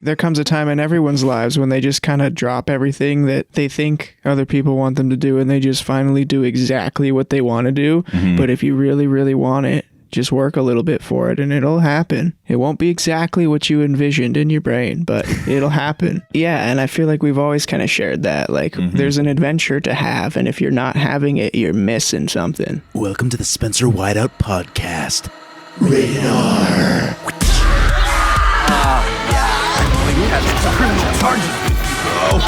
There comes a time in everyone's lives when they just kind of drop everything that they think other people want them to do, and they just finally do exactly what they want to do. Mm-hmm. But if you really, really want it, just work a little bit for it, and it'll happen. It won't be exactly what you envisioned in your brain, but it'll happen. Yeah, and I feel like we've always kind of shared that. Like, there's an adventure to have, and if you're not having it, you're missing something. Welcome to the Spencer Whiteout podcast. Rated R. Criminal charges, bro.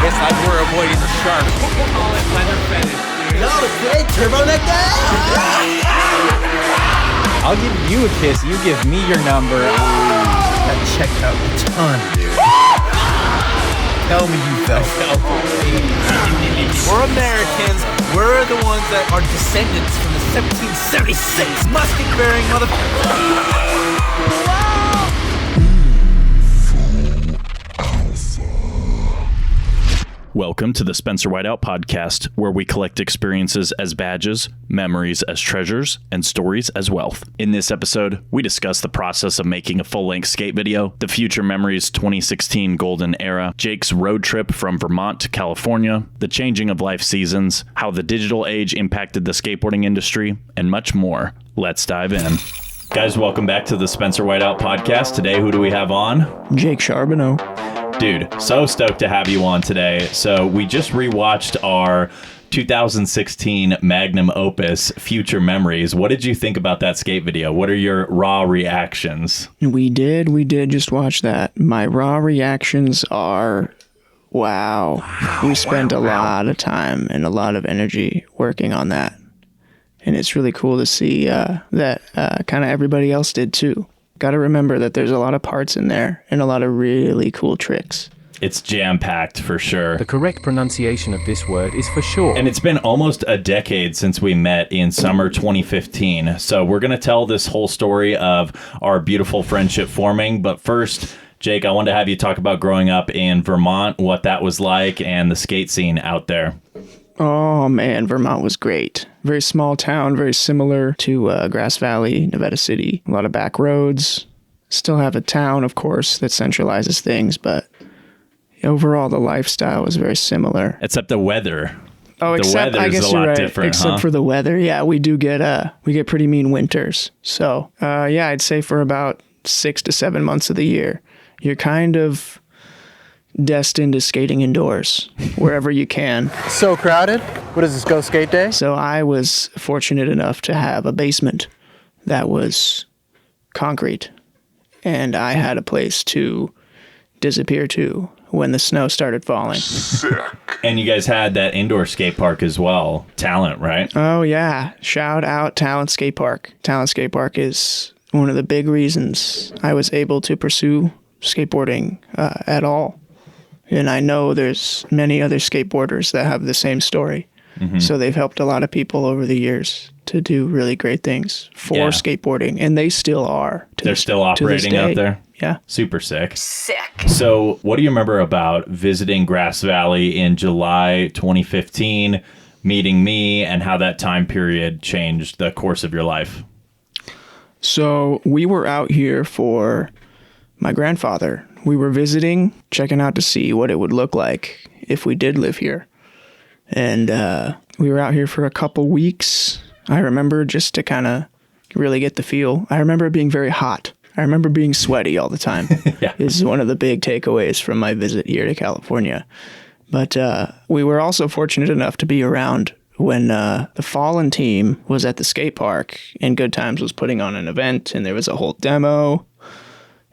Guess we're avoiding the shark. No, great turboneck guy. I'll give you a kiss. You give me your number. That checked out a ton, dude. Tell me you felt. We're Americans. We're the ones that are descendants from the 1776 musket-bearing motherfuckers. Welcome to the Spencer Whiteout podcast, where we collect experiences as badges, memories as treasures, and stories as wealth. In this episode, we discuss the process of making a full-length skate video, the Future Memories 2016 Golden Era, Jake's road trip from Vermont to California, the changing of life seasons, how the digital age impacted the skateboarding industry, and much more. Let's dive in. Guys, welcome back to the Spencer Whiteout podcast. Today, who do we have on? Jake Charbonneau. Dude, so stoked to have you on today. So we just rewatched our 2016 magnum opus, Future Memories. What did you think about that skate video? What are your raw reactions? We did just watch that. My raw reactions are, wow. We spent a lot of time and a lot of energy working on that. And it's really cool to see that kind of everybody else did too. Got to remember that there's a lot of parts in there and a lot of really cool tricks. It's jam-packed for sure. The correct pronunciation of this word is for sure. And it's been almost a decade since we met in summer 2015. So we're going to tell this whole story of our beautiful friendship forming. But first, Jake, I wanted to have you talk about growing up in Vermont, what that was like, and the skate scene out there. Oh, man, Vermont was great. Very small town, very similar to Grass Valley, Nevada City. A lot of back roads. Still have a town, of course, that centralizes things, but overall, the lifestyle was very similar. Except the weather. Oh, except, I guess you're right. Except for the weather, yeah, we get pretty mean winters. So, yeah, I'd say for about 6 to 7 months of the year, you're kind of destined to skating indoors wherever you can. So crowded. What is this, go skate day? So I was fortunate enough to have a basement that was concrete, and I had a place to disappear to when the snow started falling. Sick. And you guys had that indoor skate park as well. Talent, right? Oh yeah, shout out Talent Skate Park. Talent Skate Park is one of the big reasons I was able to pursue skateboarding at all. And I know there's many other skateboarders that have the same story. Mm-hmm. So they've helped a lot of people over the years to do really great things for skateboarding. And they still are. They're still operating out there? Yeah. Super sick. So what do you remember about visiting Grass Valley in July 2015, meeting me, and how that time period changed the course of your life? So we were out here for my grandfather. We were visiting, checking out to see what it would look like if we did live here. And we were out here for a couple weeks. I remember, just to kind of really get the feel. I remember it being very hot. I remember being sweaty all the time. Yeah. This is one of the big takeaways from my visit here to California. But we were also fortunate enough to be around when the Fallen team was at the skate park, and Good Times was putting on an event, and there was a whole demo.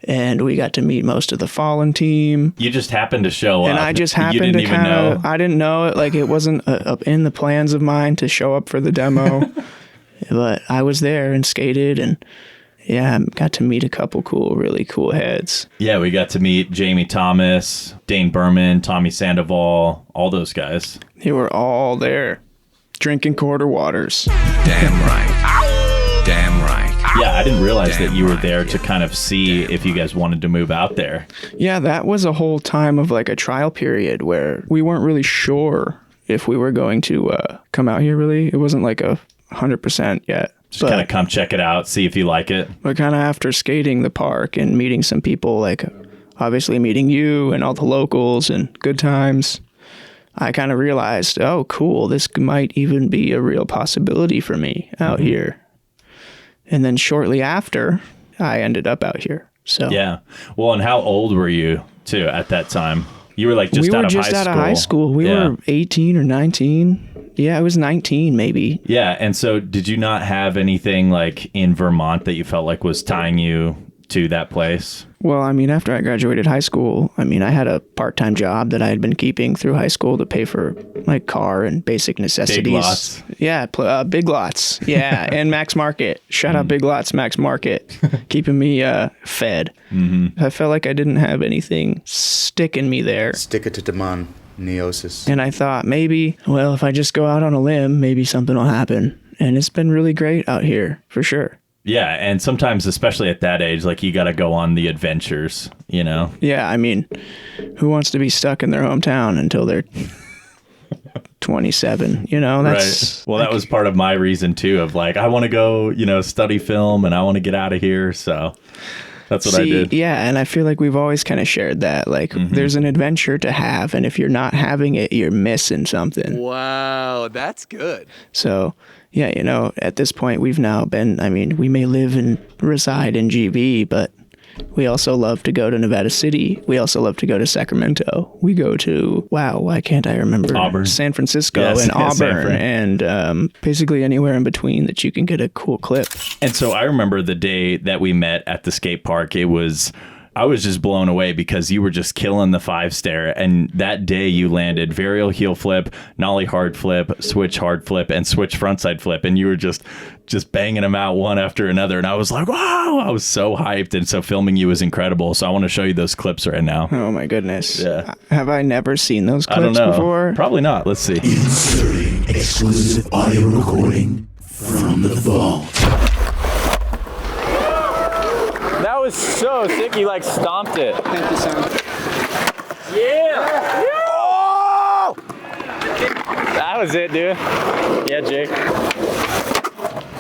And we got to meet most of the Fallen team. You just happened to show up. And I just happened to kind of, I didn't know it. Like, it wasn't in the plans of mine to show up for the demo. But I was there and skated, and yeah, got to meet a couple really cool heads. Yeah, we got to meet Jamie Thomas, Dane Berman, Tommy Sandoval, all those guys. They were all there, drinking quarter waters. Damn right. Damn right. Yeah, I didn't realize that you were there to kind of see if you guys wanted to move out there. Yeah, that was a whole time of like a trial period where we weren't really sure if we were going to come out here, really. It wasn't like 100% yet. Just kind of come check it out, see if you like it. But kind of after skating the park and meeting some people, like obviously meeting you and all the locals and good times, I kind of realized, oh, cool, this might even be a real possibility for me out here. And then shortly after, I ended up out here. So yeah. Well, and how old were you too at that time? You were like just out of high school. We were just out of high school. We were 18 or 19. Yeah, I was 19 maybe. Yeah. And so did you not have anything like in Vermont that you felt like was tying you to that place? Well, I mean, after I graduated high school, I mean, I had a part-time job that I had been keeping through high school to pay for my car and basic necessities. Big Lots. Yeah, Big Lots. Yeah, and Max Market. Shout out Big Lots, Max Market, keeping me fed. I felt like I didn't have anything sticking me there. Stick it to the man. Neosis. And I thought maybe, well, if I just go out on a limb, maybe something will happen. And it's been really great out here, for sure. Yeah, and sometimes, especially at that age, like you got to go on the adventures, you know? Yeah, I mean, who wants to be stuck in their hometown until they're 27, you know? That's right. Well, that was part of my reason, too, of like, I want to go, you know, study film and I want to get out of here, so that's what I did. Yeah, and I feel like we've always kind of shared that. Like, there's an adventure to have, and if you're not having it, you're missing something. Wow, that's good. So, yeah, you know, at this point, we've now been, I mean, we may live and reside in GB, but we also love to go to Nevada City. We also love to go to Sacramento. We go to, why can't I remember? Auburn. San Francisco and Auburn and basically anywhere in between that you can get a cool clip. And so I remember the day that we met at the skate park, I was just blown away because you were just killing the 5-stair. And that day you landed varial heel flip, nollie hard flip, switch hard flip, and switch frontside flip. And you were just banging them out one after another. And I was like, wow, I was so hyped. And so filming you was incredible. So I want to show you those clips right now. Oh my goodness. Yeah. Have I never seen those clips I don't know. before? Probably not. Let's see. Inserting exclusive audio recording from the vault. That was so sick, you like stomped it. Thank you, Sam. Yeah! Oh! That was it, dude. Yeah, Jake.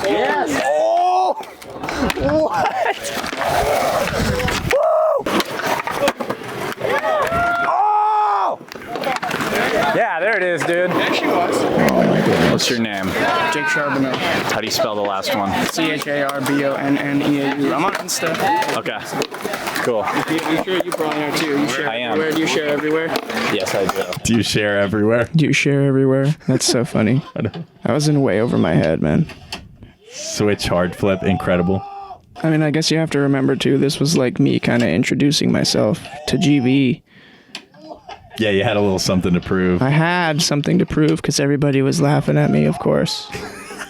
Yes! Oh! What? Woo! Oh! Yeah, there it is, dude. There she was. What's your name? Jake Charbonneau. How do you spell the last one? CHARBONNEAU. I'm on Insta. Okay. Cool. You sure you probably are too? You share I am. everywhere? Do you share everywhere? Yes, I do. Do you share everywhere? Do you share everywhere? That's so funny. I was in way over my head, man. Switch hard flip, incredible. I mean, I guess you have to remember too, this was like me kind of introducing myself to GB. Yeah, you had a little something to prove. I had something to prove because everybody was laughing at me, of course,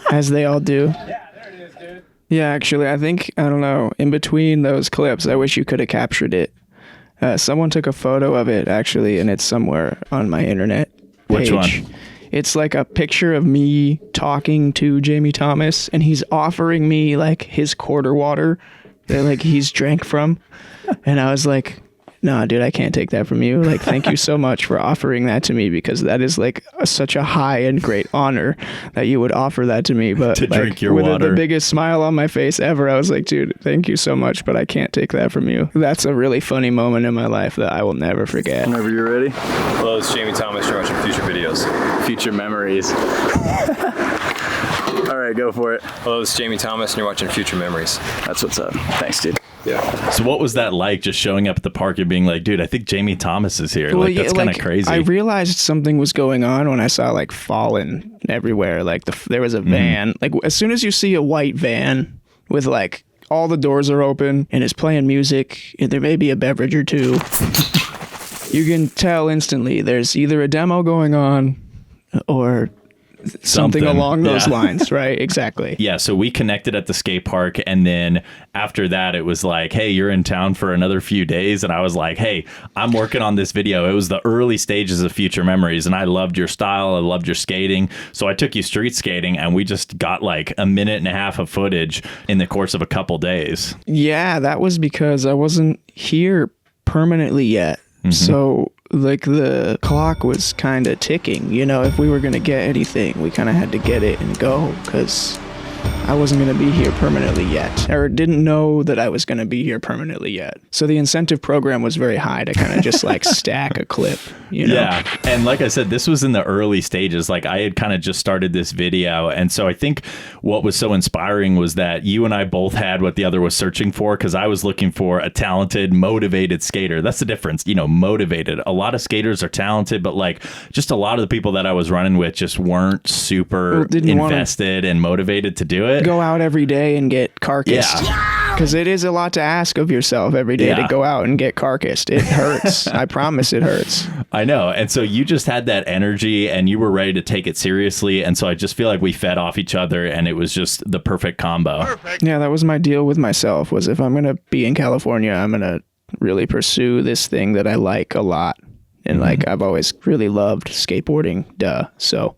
as they all do. Yeah, there it is, dude. Yeah, actually, I think, I don't know, in between those clips, I wish you could have captured it. Someone took a photo of it, actually, and it's somewhere on my internet page. Which one? It's like a picture of me talking to Jamie Thomas, and he's offering me, like, his quarter water that, like, he's drank from. And I was like, nah, dude, I can't take that from you. Like, thank you so much for offering that to me, because that is like such a high and great honor that you would offer that to me. But to like, drink your with water. the biggest smile on my face ever, I was like, dude, thank you so much, but I can't take that from you. That's a really funny moment in my life that I will never forget. Whenever you're ready. Hello, it's Jamie Thomas. You're watching Future Videos. Future Memories. All right, go for it. Hello, it's Jamie Thomas, and you're watching Future Memories. That's what's up. Thanks, dude. Yeah. So what was that like, just showing up at the park and being like, dude, I think Jamie Thomas is here? Like, that's kind of crazy. I realized something was going on when I saw like Fallen everywhere. Like there was a van. Like as soon as you see a white van with like all the doors are open and it's playing music and there may be a beverage or two, you can tell instantly there's either a demo going on or something along those lines, right? Exactly. Yeah, so we connected at the skate park, and then after that it was like, hey, you're in town for another few days, and I was like, hey, I'm working on this video. It was the early stages of Future Memories, and I loved your style, I loved your skating, so I took you street skating, and we just got like a minute and a half of footage in the course of a couple days. Yeah, that was because I wasn't here permanently yet. So like the clock was kind of ticking, you know. If we were going to get anything, we kind of had to get it and go, because I wasn't going to be here permanently yet, or didn't know that I was going to be here permanently yet. So the incentive program was very high to kind of just like stack a clip, you know? Yeah. And like I said, this was in the early stages. Like I had kind of just started this video. And so I think what was so inspiring was that you and I both had what the other was searching for, because I was looking for a talented, motivated skater. That's the difference, you know, motivated. A lot of skaters are talented, but like just a lot of the people that I was running with just weren't super invested and motivated to do it. Go out every day and get carcassed. Because it is a lot to ask of yourself every day to go out and get carcassed. It hurts. I promise it hurts. I know. And so you just had that energy and you were ready to take it seriously. And so I just feel like we fed off each other and it was just the perfect combo. Perfect. Yeah, that was my deal with myself, was if I'm going to be in California, I'm going to really pursue this thing that I like a lot. And like, I've always really loved skateboarding, so.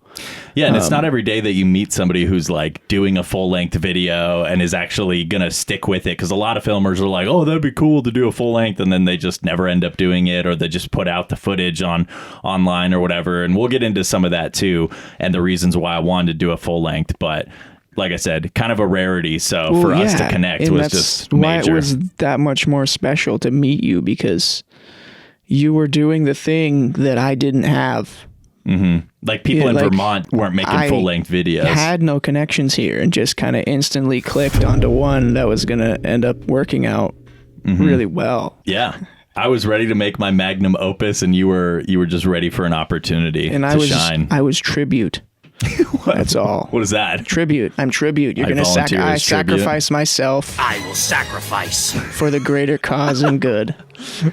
Yeah, and it's not every day that you meet somebody who's like doing a full length video and is actually going to stick with it. Because a lot of filmers are like, oh, that'd be cool to do a full length. And then they just never end up doing it, or they just put out the footage online or whatever. And we'll get into some of that too, and the reasons why I wanted to do a full length. But like I said, kind of a rarity. So for us to connect was just major. Why it was that much more special to meet you, because you were doing the thing that I didn't have. Like people in Vermont weren't making full-length videos. I had no connections here and just kind of instantly clicked onto one that was going to end up working out really well. Yeah. I was ready to make my magnum opus, and you were just ready for an opportunity to shine. I was tribute. That's all. What is that? Tribute. I'm tribute. You're going to I sacrifice myself. I will sacrifice for the greater cause and good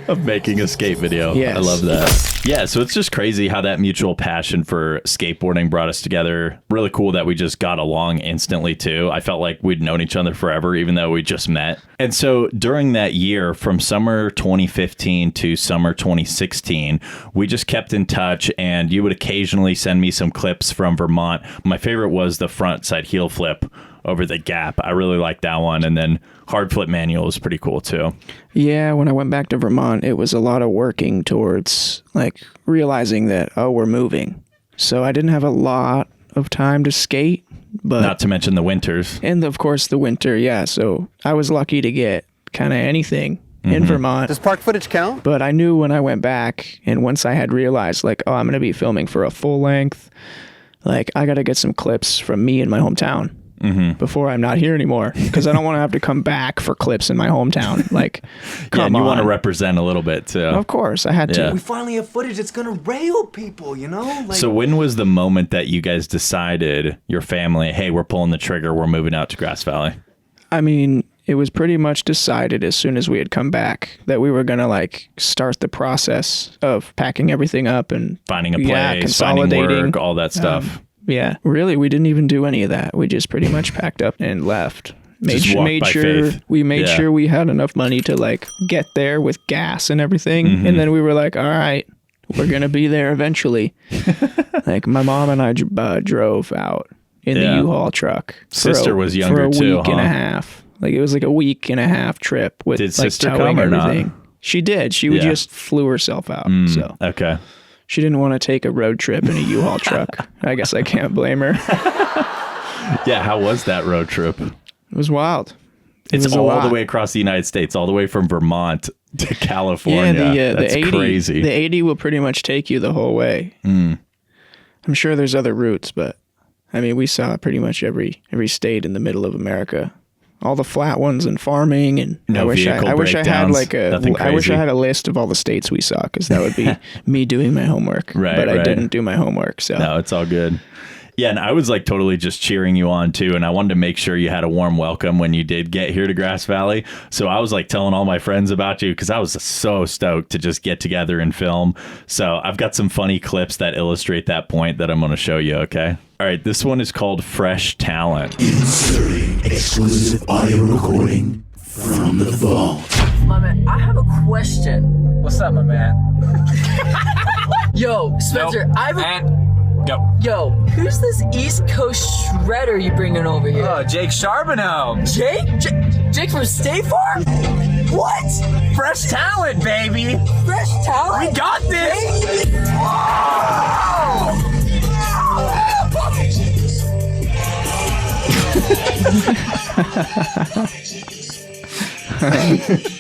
of making a skate video. Yes. I love that. Yeah, so it's just crazy how that mutual passion for skateboarding brought us together. Really cool that we just got along instantly too. I felt like we'd known each other forever, even though we just met. And so during that year, from summer 2015 to summer 2016, we just kept in touch, and you would occasionally send me some clips from Vermont. My favorite was the front side heel flip over the gap. I really liked that one. And then hard flip manual was pretty cool too. Yeah, when I went back to Vermont, it was a lot of working towards like realizing that, oh, we're moving. So I didn't have a lot of time to skate, but not to mention the winters. And of course the winter, yeah. So I was lucky to get kind of anything in Vermont. Does park footage count? But I knew when I went back, and once I had realized like, oh, I'm going to be filming for a full length, like I got to get some clips from me in my hometown. Before I'm not here anymore, because I don't want to have to come back for clips in my hometown. Like, come on. You want to represent a little bit too. Of course, I had to. We finally have footage that's gonna rail people, you know? Like, so when was the moment that you guys decided, your family, hey, we're pulling the trigger, we're moving out to Grass Valley? I mean, it was pretty much decided as soon as we had come back that we were gonna like start the process of packing everything up and finding a place, consolidating, finding work, all that stuff. Yeah, really, we didn't even do any of that. We just pretty much packed up and left. Made sure we had enough money to like get there with gas and everything. And then we were like, all right, we're going to be there eventually. Like my mom and I drove out in the U-Haul truck. Sister was younger too, for a week and a half. Like it was like a week and a half trip with Did like sister come or everything. not? She did. She just flew herself out. So okay. She didn't want to take a road trip in a U-Haul truck. I guess I can't blame her. Yeah, how was that road trip? It was wild. It's all the way across the United States, all the way from Vermont to California. Yeah, that's the 80, crazy. The 80 will pretty much take you the whole way. I'm sure there's other routes, but I mean, we saw pretty much every state in the middle of America. All the flat ones and farming, and I wish I had like I wish I had a list of all the states we saw, because that would be me doing my homework. But I didn't do my homework, so no, it's all good. Yeah, and I was like totally just cheering you on too, and I wanted to make sure you had a warm welcome when you did get here to Grass Valley. So I was like telling all my friends about you, because I was so stoked to just get together and film. So I've got some funny clips that illustrate that point that I'm going to show you, okay? All right, this one is called Fresh Talent. Inserting exclusive audio recording from the vault. My man, I have a question. what's up, my man? Yo, Spencer, Yo, who's this East Coast shredder you bringing over here? Oh, Jake Charbonneau. Jake from State Farm? What? Fresh talent, baby. Fresh talent? We got this.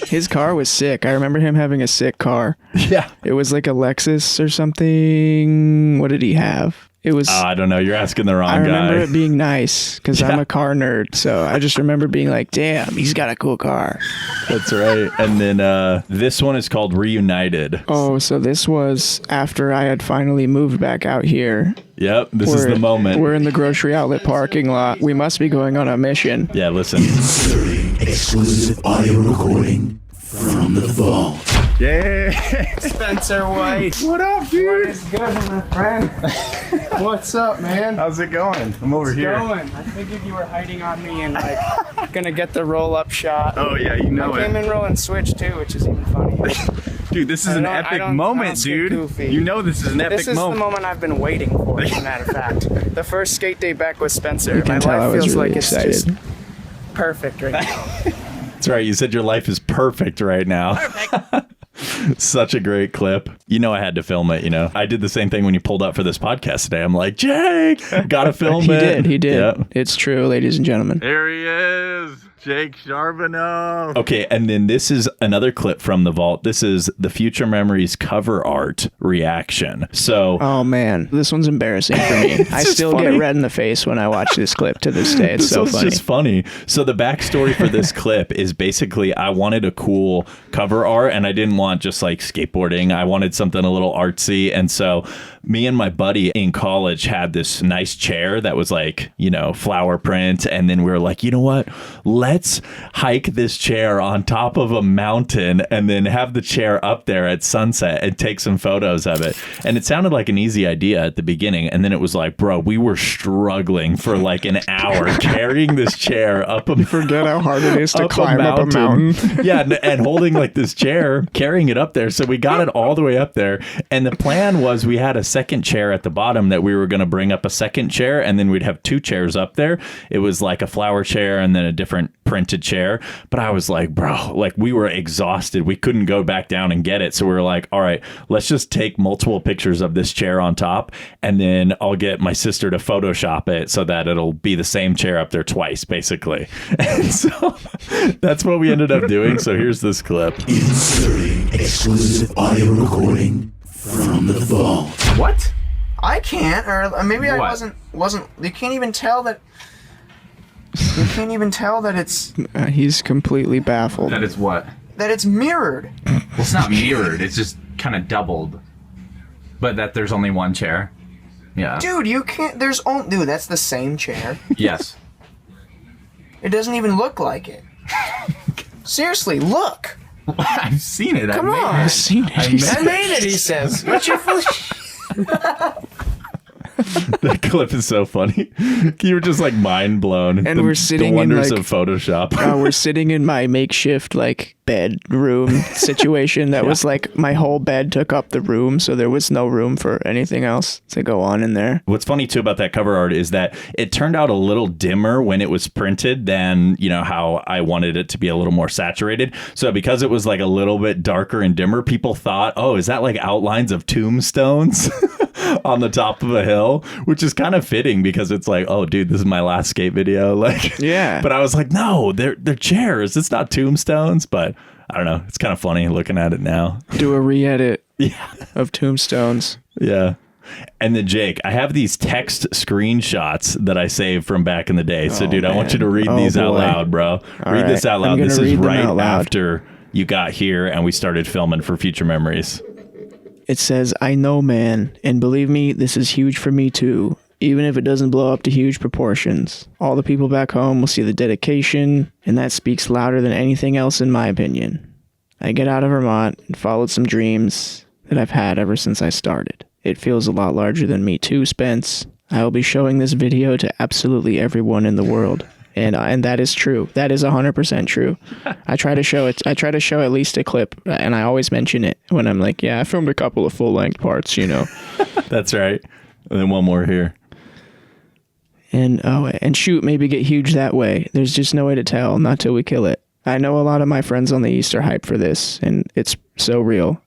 His car was sick. I remember him having a sick car. Yeah. It was like a Lexus or something. What did he have? It was. I don't know. You're asking the wrong guy. I remember it being nice because Yeah. I'm a car nerd. So I just remember being like, damn, he's got a cool car. That's right. And then this one is called Reunited. Oh, so this was after I had finally moved back out here. Yep. This is the moment. We're in the grocery outlet parking lot. We must be going on a mission. Yeah, listen. Inserting exclusive audio recording from the vault. Yeah. Spencer White. What up, dude? What's good, my friend? What's up, man? How's it going? I'm over here. Going. I figured you were hiding on me and like gonna get the roll-up shot. Oh yeah, you know I came it. in roll and switch too, which is even funny. Dude, this is an I epic don't moment, skate dude. goofy. You know this is an epic This is moment. the moment I've been waiting for, as a matter of fact. The first skate day back with Spencer. My tell I life was feels really like it's excited. just perfect right now. That's right. You said your life is perfect right now. Perfect. Such a great clip. You know I had to film it, you know. I did the same thing when you pulled up for this podcast today. I'm like, Jake, gotta film it. He did. Yep. It's true, ladies and gentlemen. There he is, Jake Charbonneau. Okay, and then this is another clip from the vault. This is the Future Memories cover art reaction. So, Oh man, this one's embarrassing for me. I just still funny. get red in the face when I watch this clip to this day. It's this so was funny. just funny. So the backstory for this clip is basically I wanted a cool cover art, and I didn't want just like skateboarding. I wanted something a little artsy, and so me and my buddy in college had this nice chair that was like, you know, flower print, and then we were like, you know what? Let's hike this chair on top of a mountain and then have the chair up there at sunset and take some photos of it. And it sounded like an easy idea at the beginning, and then it was like, bro, we were struggling for like an hour carrying this chair up a Forget how hard it is to up climb up a mountain. Yeah, and holding like this chair, carrying it up there. So we got it all the way up there. And the plan was we had a second chair at the bottom that we were going to bring up a second chair, and then we'd have two chairs up there. It was like a flower chair and then a different printed chair. But I was like, bro, like we were exhausted. We couldn't go back down and get it. So we were like, all right, let's just take multiple pictures of this chair on top, and then I'll get my sister to Photoshop it so that it'll be the same chair up there twice, basically. And so that's what we ended up doing. So here's this clip. Inserting exclusive audio recording from the vault. What? I can't, or maybe I What? wasn't. You can't even tell that. You can't even tell that it's He's completely baffled. That is what? that it's mirrored. Well, it's not mirrored. It's just kind of doubled. But that there's only one chair. Yeah. Dude, you can't. There's only. Dude, that's the same chair. Yes. It doesn't even look like it. Seriously, look. I've seen it. Come I made on. it. I've seen it. I He I made it. He says. What's your fool? That clip is so funny. You were just like mind blown. And we're sitting in, the wonders like- of Photoshop. We're sitting in my makeshift like bedroom situation that was like my whole bed took up the room, so there was no room for anything else to go on in there. What's funny too about that cover art is that it turned out a little dimmer when it was printed than, you know, how I wanted it to be a little more saturated. So because it was like a little bit darker and dimmer, people thought, oh, is that like outlines of tombstones on the top of a hill? Which is kind of fitting because it's like, oh, dude, this is my last skate video. Like, Yeah. But I was like, no, they're chairs. It's not tombstones. But I don't know. It's kind of funny looking at it now. Do a re-edit Yeah. of Tombstones. Yeah. And then, Jake, I have these text screenshots that I saved from back in the day. So, Oh, dude, I want you to man. read Oh, these out boy. loud, bro. All Read right. this out I'm loud. gonna This is read them right out loud. after you got here and we started filming for Future Memories. It says, I know, man, and believe me, this is huge for me too. Even if it doesn't blow up to huge proportions. All the people back home will see the dedication, and that speaks louder than anything else in my opinion. I get out of Vermont and followed some dreams that I've had ever since I started. It feels a lot larger than me too, Spence. I will be showing this video to absolutely everyone in the world. And that is true. That is 100% true. I try to show it. I try to show at least a clip, and I always mention it when I'm like, yeah, I filmed a couple of full-length parts, you know. That's right. And then one more here. And shoot, maybe get huge that way. There's just no way to tell, not till we kill it. I know a lot of my friends on the East are hyped for this, and it's so real.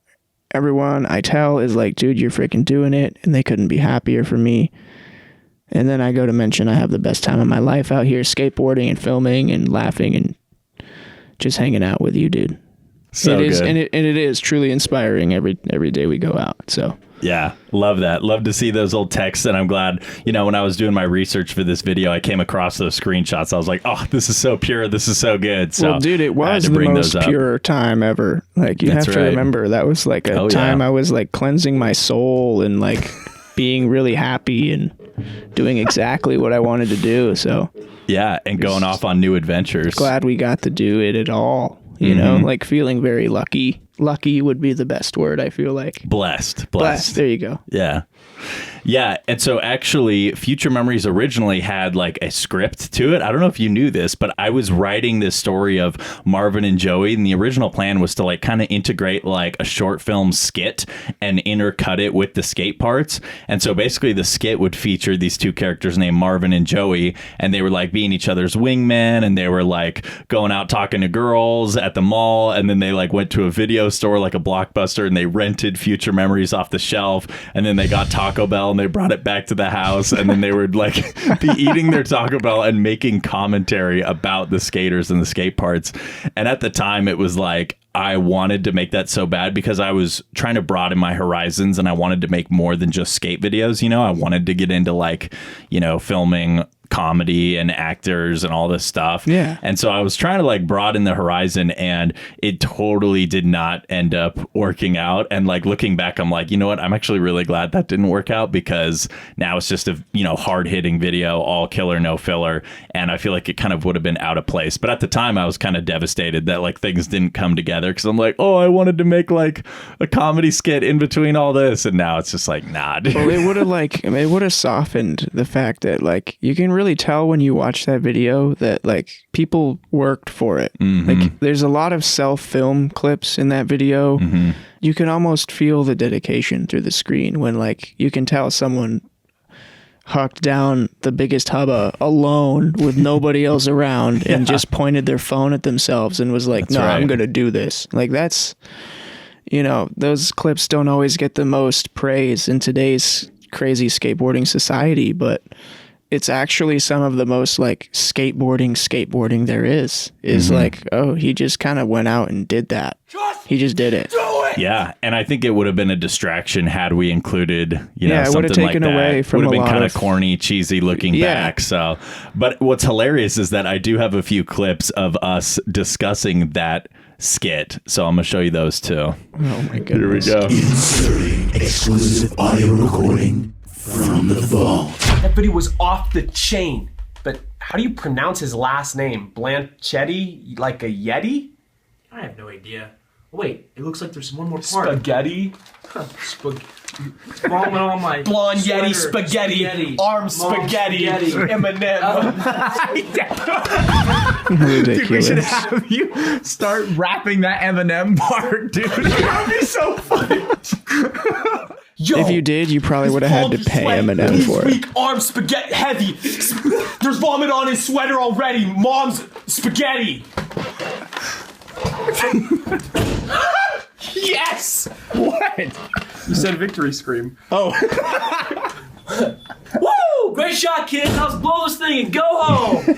Everyone I tell is like, dude, you're freaking doing it, and they couldn't be happier for me. And then I go to mention I have the best time of my life out here skateboarding and filming and laughing and just hanging out with you, dude. So it is, good. and it is truly inspiring every day we go out. So yeah, love that. Love to see those old texts. And I'm glad, you know, when I was doing my research for this video, I came across those screenshots. I was like, oh, this is so pure. This is so good. So, well, dude, it was the most pure time ever. Like, you have to remember, that was like a time I was like cleansing my soul and like being really happy and doing exactly what I wanted to do. So yeah, and going off on new adventures. Glad we got to do it at all. You know, like feeling very lucky. Lucky would be the best word, I feel like. Blessed. There you go. Yeah. Yeah. And so actually, Future Memories originally had like a script to it. I don't know if you knew this, but I was writing this story of Marvin and Joey. And the original plan was to like kind of integrate like a short film skit and intercut it with the skate parts. And so basically the skit would feature these two characters named Marvin and Joey. And they were like being each other's wingmen. And they were like going out talking to girls at the mall. And then they like went to a video store like a Blockbuster and they rented Future Memories off the shelf. And then they got Taco Bell and they brought it back to the house, and then they would like be eating their Taco Bell and making commentary about the skaters and the skate parts. And at the time it was like, I wanted to make that so bad because I was trying to broaden my horizons and I wanted to make more than just skate videos. You know, I wanted to get into like, you know, filming comedy and actors and all this stuff. Yeah. And so I was trying to like broaden the horizon, and it totally did not end up working out. And like looking back, I'm like, you know what? I'm actually really glad that didn't work out, because now it's just a, you know, hard hitting video, all killer, no filler. And I feel like it kind of would have been out of place. But at the time I was kind of devastated that like things didn't come together, because I'm like, oh, I wanted to make like a comedy skit in between all this. And now it's just like, nah, dude. Well, it would have softened the fact that like you can really tell when you watch that video that like people worked for it. Like there's a lot of self-film clips in that video. You can almost feel the dedication through the screen when like you can tell someone hucked down the biggest hubba alone with nobody else around and just pointed their phone at themselves and was like, no, I'm gonna do this. Like that's, you know, those clips don't always get the most praise in today's crazy skateboarding society, but it's actually some of the most like skateboarding there is like, oh, he just kind of went out and did that. He just did it. Yeah, and I think it would have been a distraction had we included, you know, something like that. Taken away from would have been kind of of corny, cheesy looking back. So, but what's hilarious is that I do have a few clips of us discussing that skit, so I'm gonna show you those too. Oh my goodness! Here we go. Inserting exclusive audio recording from the vault. That video was off the chain. But how do you pronounce his last name? Blanchetti? Like a Yeti? I have no idea. Wait, it looks like there's one more part. Spaghetti? Vomit on my blonde sweater. Yeti spaghetti. Arm spaghetti. Eminem. Ridiculous. Dude, we should have you start rapping that Eminem part, dude. That would be so funny. Yo, if you did, you probably would have had to pay Eminem for it. Arm spaghetti heavy. There's vomit on his sweater already. Mom's spaghetti. Yes! What? You said victory scream. Oh. Woo! Great shot, kids. Let's blow this thing and go home.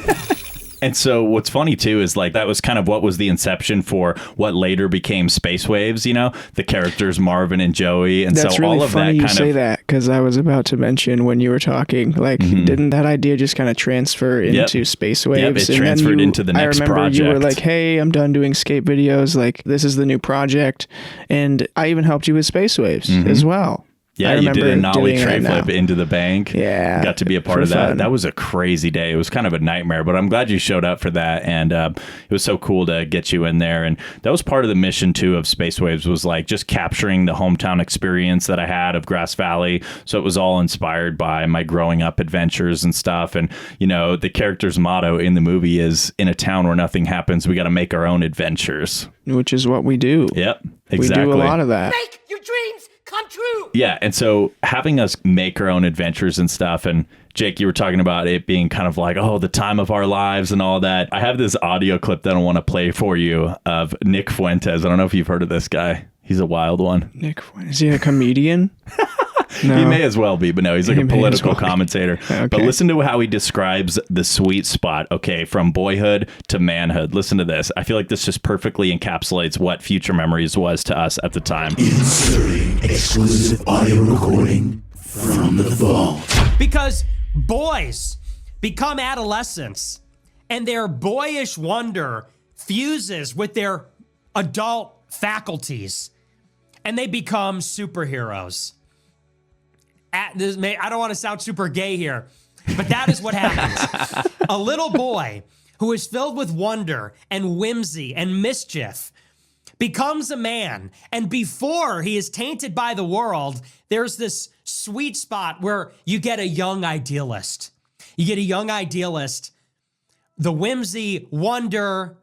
And so what's funny too is like that was kind of what was the inception for what later became Space Waves, you know, the characters Marvin and Joey. And that's so really all of funny that you kind say of that, because I was about to mention when you were talking, like, didn't that idea just kind of transfer into Space Waves? Yep, it and transferred into the next project. I remember you were like, hey, I'm done doing skate videos. Like, this is the new project. And I even helped you with Space Waves as well. Yeah, you did a nollie tray flip into the bank. Yeah. Got to be a part of that. Fun. That was a crazy day. It was kind of a nightmare, but I'm glad you showed up for that. And it was so cool to get you in there. And that was part of the mission, too, of Space Waves, was like just capturing the hometown experience that I had of Grass Valley. So it was all inspired by my growing up adventures and stuff. And, you know, the character's motto in the movie is, in a town where nothing happens, we got to make our own adventures. Which is what we do. Yep, exactly. We do a lot of that. Make your dreams come true. Yeah, and so having us make our own adventures and stuff, and Jake, you were talking about it being kind of like, oh, the time of our lives and all that. I have this audio clip that I want to play for you of Nick Fuentes. I don't know if you've heard of this guy. He's a wild one. Nick Fuentes. Is he a comedian? No. He may as well be, but no, he's like He a may as political well be. commentator. Okay. But listen to how he describes the sweet spot, okay, from boyhood to manhood. Listen to this. I feel like this just perfectly encapsulates what Future Memories was to us at the time. Inserting exclusive audio recording from the vault. Because boys become adolescents and their boyish wonder fuses with their adult faculties and they become superheroes. I don't want to sound super gay here, but that is what happens. A little boy who is filled with wonder and whimsy and mischief becomes a man, and before he is tainted by the world, there's this sweet spot where you get a young idealist. You get a young idealist. The whimsy, wonder,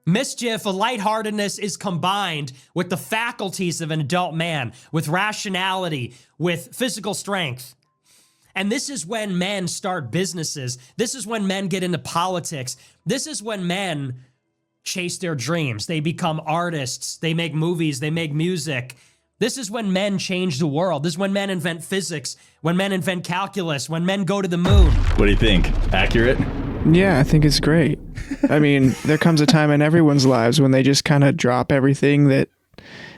mischief, a lightheartedness is combined with the faculties of an adult man, with rationality, with physical strength. And this is when men start businesses. This is when men get into politics. This is when men chase their dreams. They become artists. They make movies. They make music. This is when men change the world. This is when men invent physics, when men invent calculus, when men go to the moon. What do you think? Accurate? Yeah, I think it's great. I mean, there comes a time in everyone's lives when they just kind of drop everything that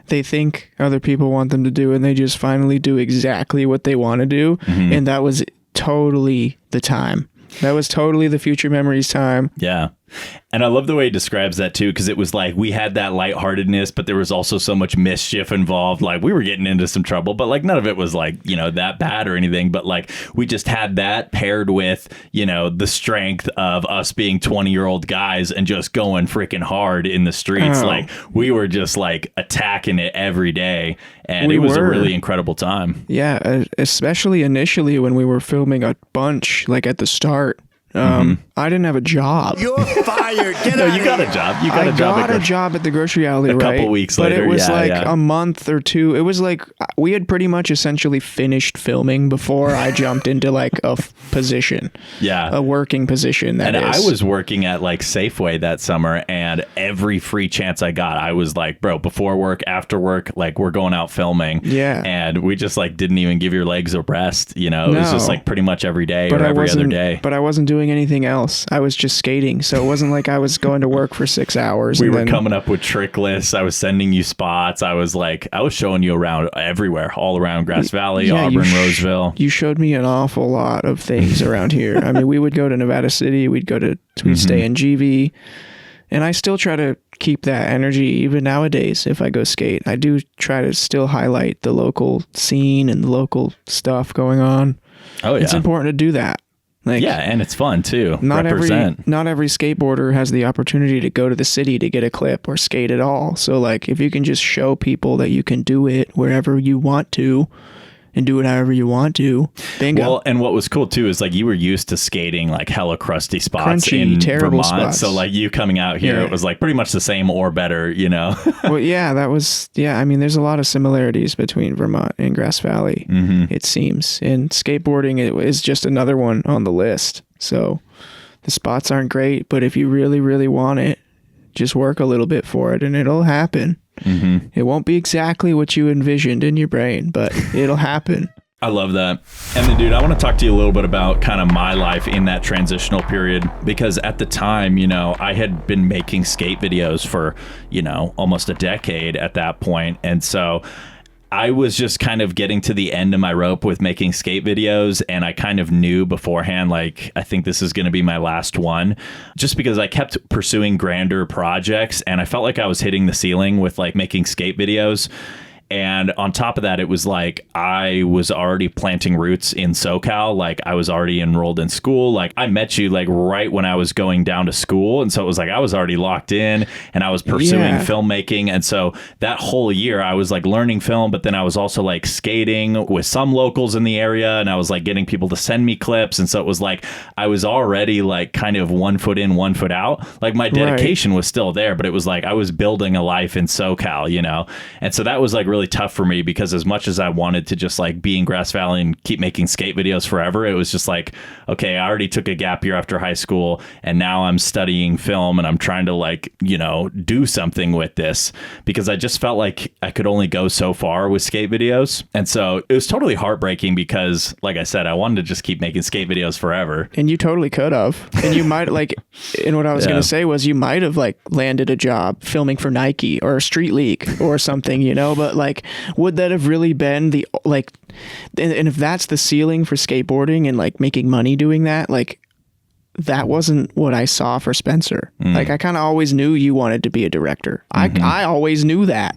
they think other people want them to do, and they just finally do exactly what they want to do. Mm-hmm. And that was totally the time. That was totally the Future Memories time. Yeah. And I love the way he describes that too, because it was like we had that lightheartedness, but there was also so much mischief involved. Like we were getting into some trouble, but like none of it was like, you know, that bad or anything. But like we just had that paired with, you know, the strength of us being 20-year-old guys and just going freaking hard in the streets. Oh. Like we were just like attacking it every day. And it was a really incredible time. Yeah, especially initially when we were filming a bunch, like at the start. I didn't have a job. You're fired. Get No, out you of got here. a job. You got I a job. got a job at the grocery alley, a right? couple weeks but later. it was like yeah. a month or two. It was like we had pretty much essentially finished filming before I jumped into like a position. Yeah. A working position, that and is. I was working at like Safeway that summer, and every free chance I got, I was like, bro, before work, after work, like we're going out filming. Yeah. And we just like didn't even give your legs a rest, you know? It was just like pretty much every day or every other day. But I wasn't doing anything else. I was just skating. So it wasn't like I was going to work for 6 hours. We were coming up with trick lists. I was sending you spots. I was showing you around everywhere, all around Grass Valley, Auburn, Roseville. You showed me an awful lot of things around here. I mean, we would go to Nevada City. We'd stay in GV. And I still try to keep that energy even nowadays if I go skate. I do try to still highlight the local scene and the local stuff going on. Oh, yeah. It's important to do that. Like, yeah, and it's fun too. Not Represent. every skateboarder has the opportunity to go to the city to get a clip or skate at all. So like if you can just show people that you can do it wherever you want to and do it however you want to, bingo. Well, and what was cool too is like you were used to skating like hella crusty spots Crunchy, in terrible Vermont. spots. So like you coming out here, it was like pretty much the same or better, you know? Well, yeah, I mean, there's a lot of similarities between Vermont and Grass Valley, it seems. And skateboarding is just another one on the list. So the spots aren't great, but if you really, really want it, just work a little bit for it and it'll happen. It won't be exactly what you envisioned in your brain, but it'll happen. I love that. And then, dude, I want to talk to you a little bit about kind of my life in that transitional period, because at the time, you know, I had been making skate videos for, you know, almost a decade at that point. And so I was just kind of getting to the end of my rope with making skate videos, and I kind of knew beforehand, like, I think this is going to be my last one, just because I kept pursuing grander projects, and I felt like I was hitting the ceiling with like making skate videos. And on top of that, it was like I was already planting roots in SoCal. Like I was already enrolled in school. Like I met you like right when I was going down to school. And so it was like I was already locked in and I was pursuing filmmaking. And so that whole year I was like learning film, but then I was also like skating with some locals in the area. And I was like getting people to send me clips. And so it was like I was already like kind of 1 foot in, 1 foot out. Like my dedication was still there, but it was like I was building a life in SoCal, you know? And so that was like really really tough for me because as much as I wanted to just like be in Grass Valley and keep making skate videos forever, it was just like, okay, I already took a gap year after high school and now I'm studying film and I'm trying to like, do something with this because I just felt like I could only go so far with skate videos. And so it was totally heartbreaking because, like I said, I wanted to just keep making skate videos forever. And you totally could have. And you might like, and what I was going to say was you might have like landed a job filming for Nike or Street League or something, but like, would that have really been the, like, and if that's the ceiling for skateboarding and like making money doing that, like, that wasn't what I saw for Spencer. Like, I kind of always knew you wanted to be a director. I always knew that.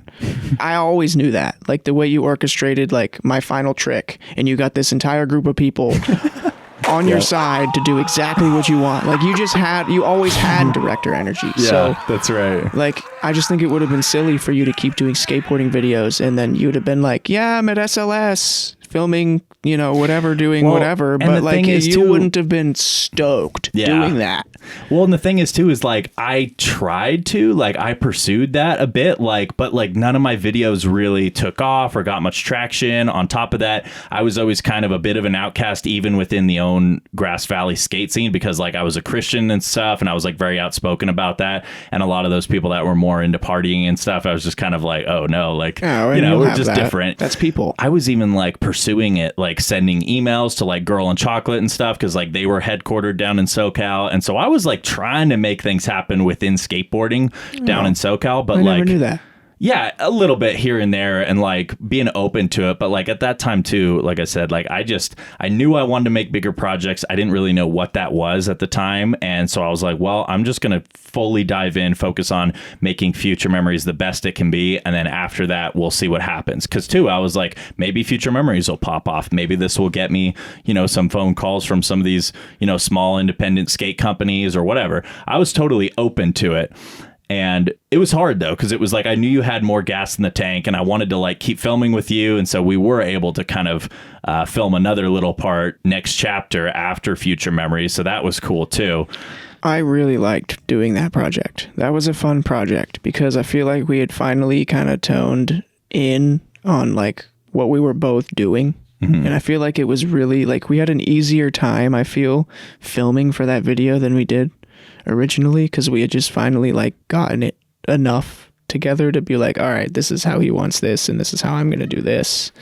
I always knew that. Like, the way you orchestrated, like, my final trick, and you got this entire group of people on your side to do exactly what you want. Like, you always had director energy. Yeah, so, that's right. Like, I just think it would have been silly for you to keep doing skateboarding videos, and then you'd have been like, yeah, I'm at SLS filming, whatever, doing whatever, but like you wouldn't have been stoked doing that. Well, and the thing is too is like I tried to, like I pursued that a bit, like, but like none of my videos really took off or got much traction. On top of that, I was always kind of a bit of an outcast even within the own Grass Valley skate scene because like I was a Christian and stuff and I was like very outspoken about that, and a lot of those people that were more into partying and stuff, I was just kind of like, oh no, like we're just different. That's people. I was even like pursuing it, like sending emails to like Girl and Chocolate and stuff because like they were headquartered down in SoCal, and so I was like trying to make things happen within skateboarding down in SoCal, but I like never knew that. Yeah, a little bit here and there and like being open to it. But like at that time too, like I said, like I knew I wanted to make bigger projects. I didn't really know what that was at the time. And so I was like, well, I'm just going to fully dive in, focus on making Future Memories the best it can be. And then after that, we'll see what happens. Because too, I was like, maybe Future Memories will pop off. Maybe this will get me, some phone calls from some of these, small independent skate companies or whatever. I was totally open to it. And it was hard though, because it was like I knew you had more gas in the tank and I wanted to like keep filming with you. And so we were able to kind of film another little part next chapter after Future Memories. So that was cool too. I really liked doing that project. That was a fun project because I feel like we had finally kind of toned in on like what we were both doing. And I feel like it was really like we had an easier time, I feel, filming for that video than we did originally because we had just finally like gotten it enough together to be like, all right, this is how he wants this and this is how I'm going to do this.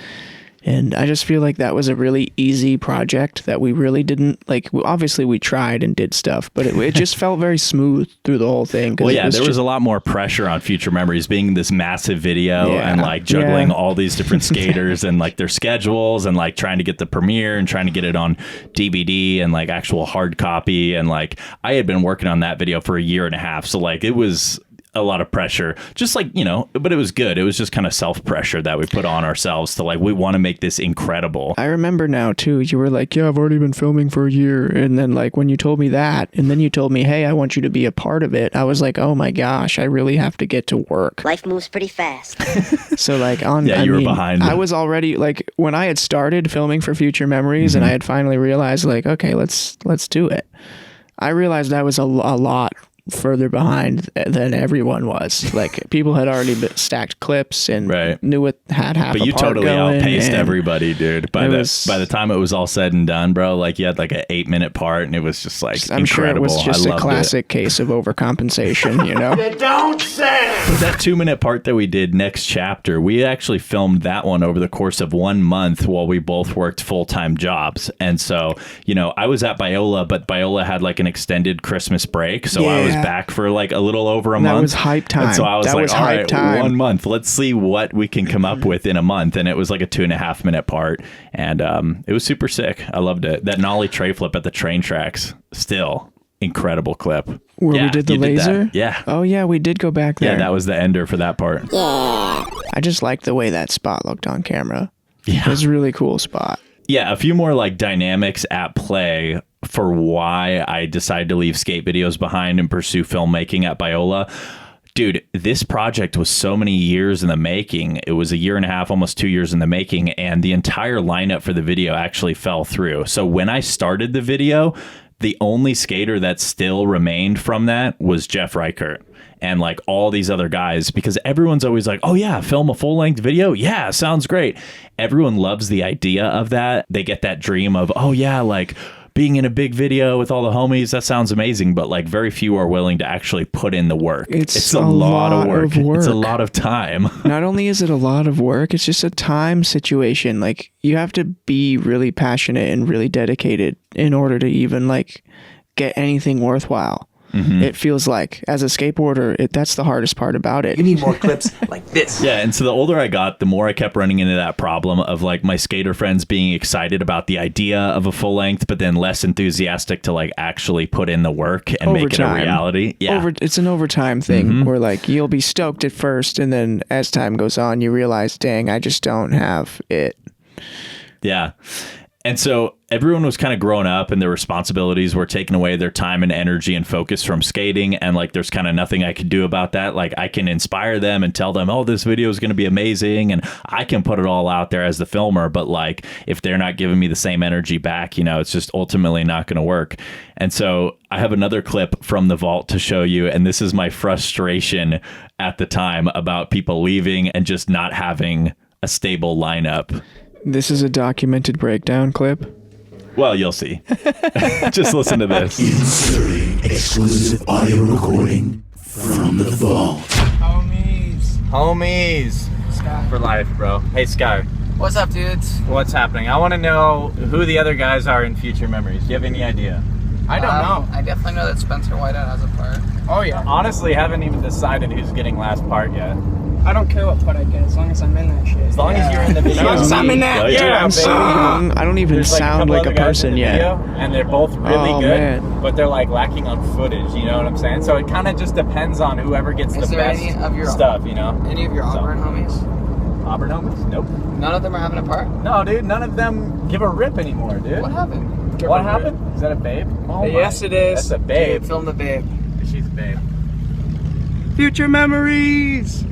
And I just feel like that was a really easy project that we really didn't like. Obviously we tried and did stuff, but it just felt very smooth through the whole thing. Well, yeah, there was a lot more pressure on Future Memories being this massive video and like juggling all these different skaters and like their schedules and like trying to get the premiere and trying to get it on DVD and like actual hard copy. And like I had been working on that video for a year and a half. So like it was a lot of pressure, just like, but it was good. It was just kind of self pressure that we put on ourselves to like, we want to make this incredible. I remember now too, you were like, yeah, I've already been filming for a year. And then like when you told me that, and then you told me, hey, I want you to be a part of it. I was like, oh my gosh, I really have to get to work. Life moves pretty fast. So like you were behind. I was already like, when I had started filming for Future Memories and I had finally realized like, okay, let's do it. I realized I was a lot further behind than everyone was. Like people had already stacked clips and knew what had happened. But you totally outpaced everybody, dude. By the time it was all said and done, bro, like you had like an 8-minute part and it was just like I'm incredible. Sure it was just a classic case of overcompensation, You don't say. But that 2-minute part that we did next chapter, we actually filmed that one over the course of 1 month while we both worked full-time jobs. And so, I was at Biola, but Biola had like an extended Christmas break. So I was back for like a little over a month. That was hype time. And so I was like, all right, 1 month. Let's see what we can come up with in a month. And it was like a 2.5-minute part. And it was super sick. I loved it. That nollie tray flip at the train tracks, still incredible clip. Where we did the laser? Yeah. Oh yeah, we did go back there. Yeah, that was the ender for that part. Yeah. I just liked the way that spot looked on camera. Yeah. It was a really cool spot. Yeah, a few more like dynamics at play for why I decided to leave skate videos behind and pursue filmmaking at Biola. Dude, this project was so many years in the making. It was 1.5 years, almost 2 years in the making, and the entire lineup for the video actually fell through. So when I started the video, the only skater that still remained from that was Jeff Reichert. and like all these other guys, because everyone's always like, oh yeah, film a full-length video. Yeah, sounds great. Everyone loves the idea of that. They get that dream of, oh yeah, like being in a big video with all the homies, that sounds amazing, but like very few are willing to actually put in the work. It's a lot of work. It's a lot of time. Not only is it a lot of work, it's just a time situation. Like you have to be really passionate and really dedicated in order to even like get anything worthwhile. It feels like as a skateboarder, that's the hardest part about it. You need more clips like this. Yeah, and so the older I got, the more I kept running into that problem of like my skater friends being excited about the idea of a full length, but then less enthusiastic to like actually put in the work and make it a reality. Yeah, it's an overtime thing where like you'll be stoked at first, and then as time goes on, you realize, dang, I just don't have it. Yeah. And so everyone was kind of growing up and their responsibilities were taking away their time and energy and focus from skating. And like, there's kind of nothing I could do about that. Like I can inspire them and tell them, oh, this video is going to be amazing. And I can put it all out there as the filmer. But like, if they're not giving me the same energy back, you know, it's just ultimately not going to work. And so I have another clip from the vault to show you. And this is my frustration at the time about people leaving and just not having a stable lineup. This is a documented breakdown clip. Well, you'll see. Just listen to this. Inserting exclusive audio recording from the vault. Homies. Sky. For life, bro. Hey, Sky. What's up, dudes? What's happening? I want to know who the other guys are in Future Memories. Do you have any idea? I don't know. I definitely know that Spencer Whiteout has a part. Oh, yeah. Honestly, haven't even decided who's getting last part yet. I don't care what part I get as long as I'm in that shit. As long as you're in the video. As long as I'm in that. Yeah, I'm so young. I don't even sound like a person yet. Video, and they're both really good, man. but they're like lacking on footage, you know what I'm saying? So it kind of just depends on whoever gets the best stuff, you know? Any of your Auburn homies? Auburn homies? Nope. None of them are having a part? No, dude, none of them give a rip anymore, dude. What happened? What happened? Is that a babe? Oh yes, it is. That's a babe. Dude, film the babe. She's a babe. Future Memories!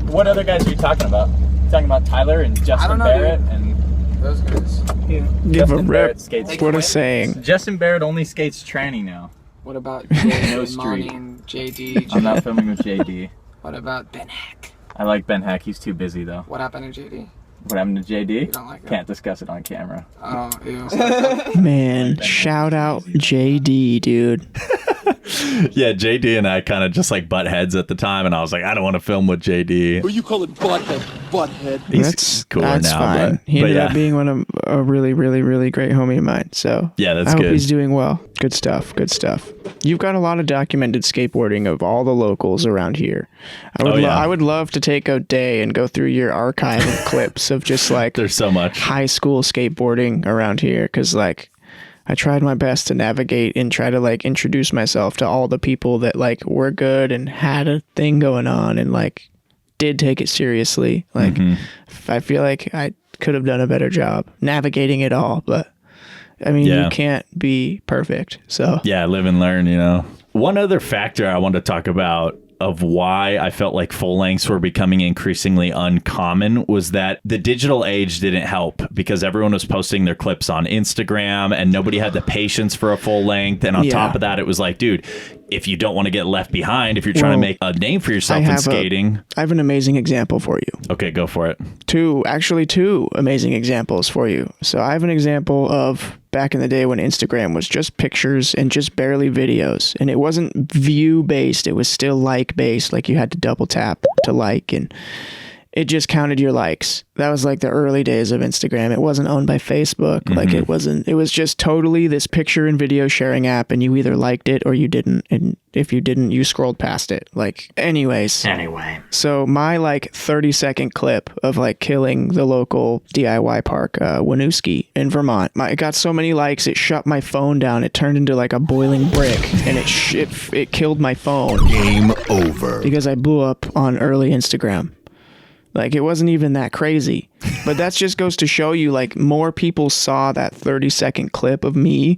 What other guys are you talking about? You talking about Tyler and Justin Barrett and those guys? Yeah. Give Justin a Barrett rip. skates. What a saying. Justin Barrett only skates tranny now. What about Jay, No and street. Monty and JD? I'm not filming with JD. What about Ben Heck? I like Ben Heck. He's too busy though. What happened to JD? What happened to JD? You don't like him? Can't discuss it on camera. Oh, ew. Man, shout out JD, dude. Yeah, JD and I kind of just like butt heads at the time, and I was like, I don't want to film with JD. Who you calling butthead? He's cooler that's now, fine. but He ended yeah. up being a really, really, really great homie of mine. So Yeah, that's I hope good. he's doing well. Good stuff. Good stuff. You've got a lot of documented skateboarding of all the locals around here. I would love to take a day and go through your archive of clips of just like There's so much high school skateboarding around here, because like I tried my best to navigate and try to like introduce myself to all the people that like were good and had a thing going on and like did take it seriously. Like I feel like I could have done a better job navigating it all, but I mean, you can't be perfect. So yeah, live and learn, you know. One other factor I want to talk about of why I felt like full lengths were becoming increasingly uncommon was that the digital age didn't help, because everyone was posting their clips on Instagram and nobody had the patience for a full length. And on top of that, it was like, dude, if you don't want to get left behind, if you're trying to make a name for yourself in skating. I have an amazing example for you. Okay, go for it. Two amazing examples for you. So I have an example of back in the day when Instagram was just pictures and just barely videos, and it wasn't view based, it was still like based, like you had to double tap to like, and it just counted your likes. That was like the early days of Instagram. It wasn't owned by Facebook. Like it was just totally this picture and video sharing app, and you either liked it or you didn't. And if you didn't, you scrolled past it. Like anyway. So my like 30-second clip of like killing the local DIY park, Winooski in Vermont. It got so many likes, it shut my phone down. It turned into like a boiling brick, and it killed my phone. Game over. Because I blew up on early Instagram. Like, it wasn't even that crazy. But that just goes to show you, like, more people saw that 30-second clip of me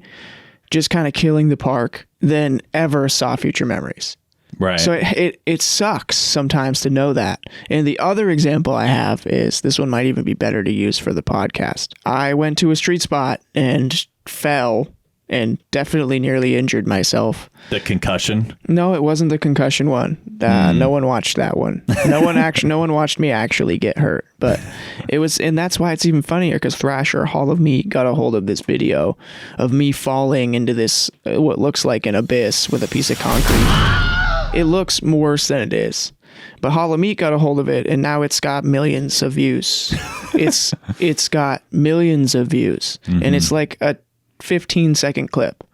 just kind of killing the park than ever saw Future Memories. Right. So it sucks sometimes to know that. And the other example I have is, this one might even be better to use for the podcast. I went to a street spot and fell and definitely nearly injured myself. The concussion? No, it wasn't the concussion one. No one watched that one. No one watched me actually get hurt. But it was, and that's why it's even funnier, because Thrasher Hall of Meat got a hold of this video of me falling into this what looks like an abyss with a piece of concrete. It looks worse than it is. But Hall of Meat got a hold of it, and now it's got millions of views. It's got millions of views, and it's like a 15-second clip.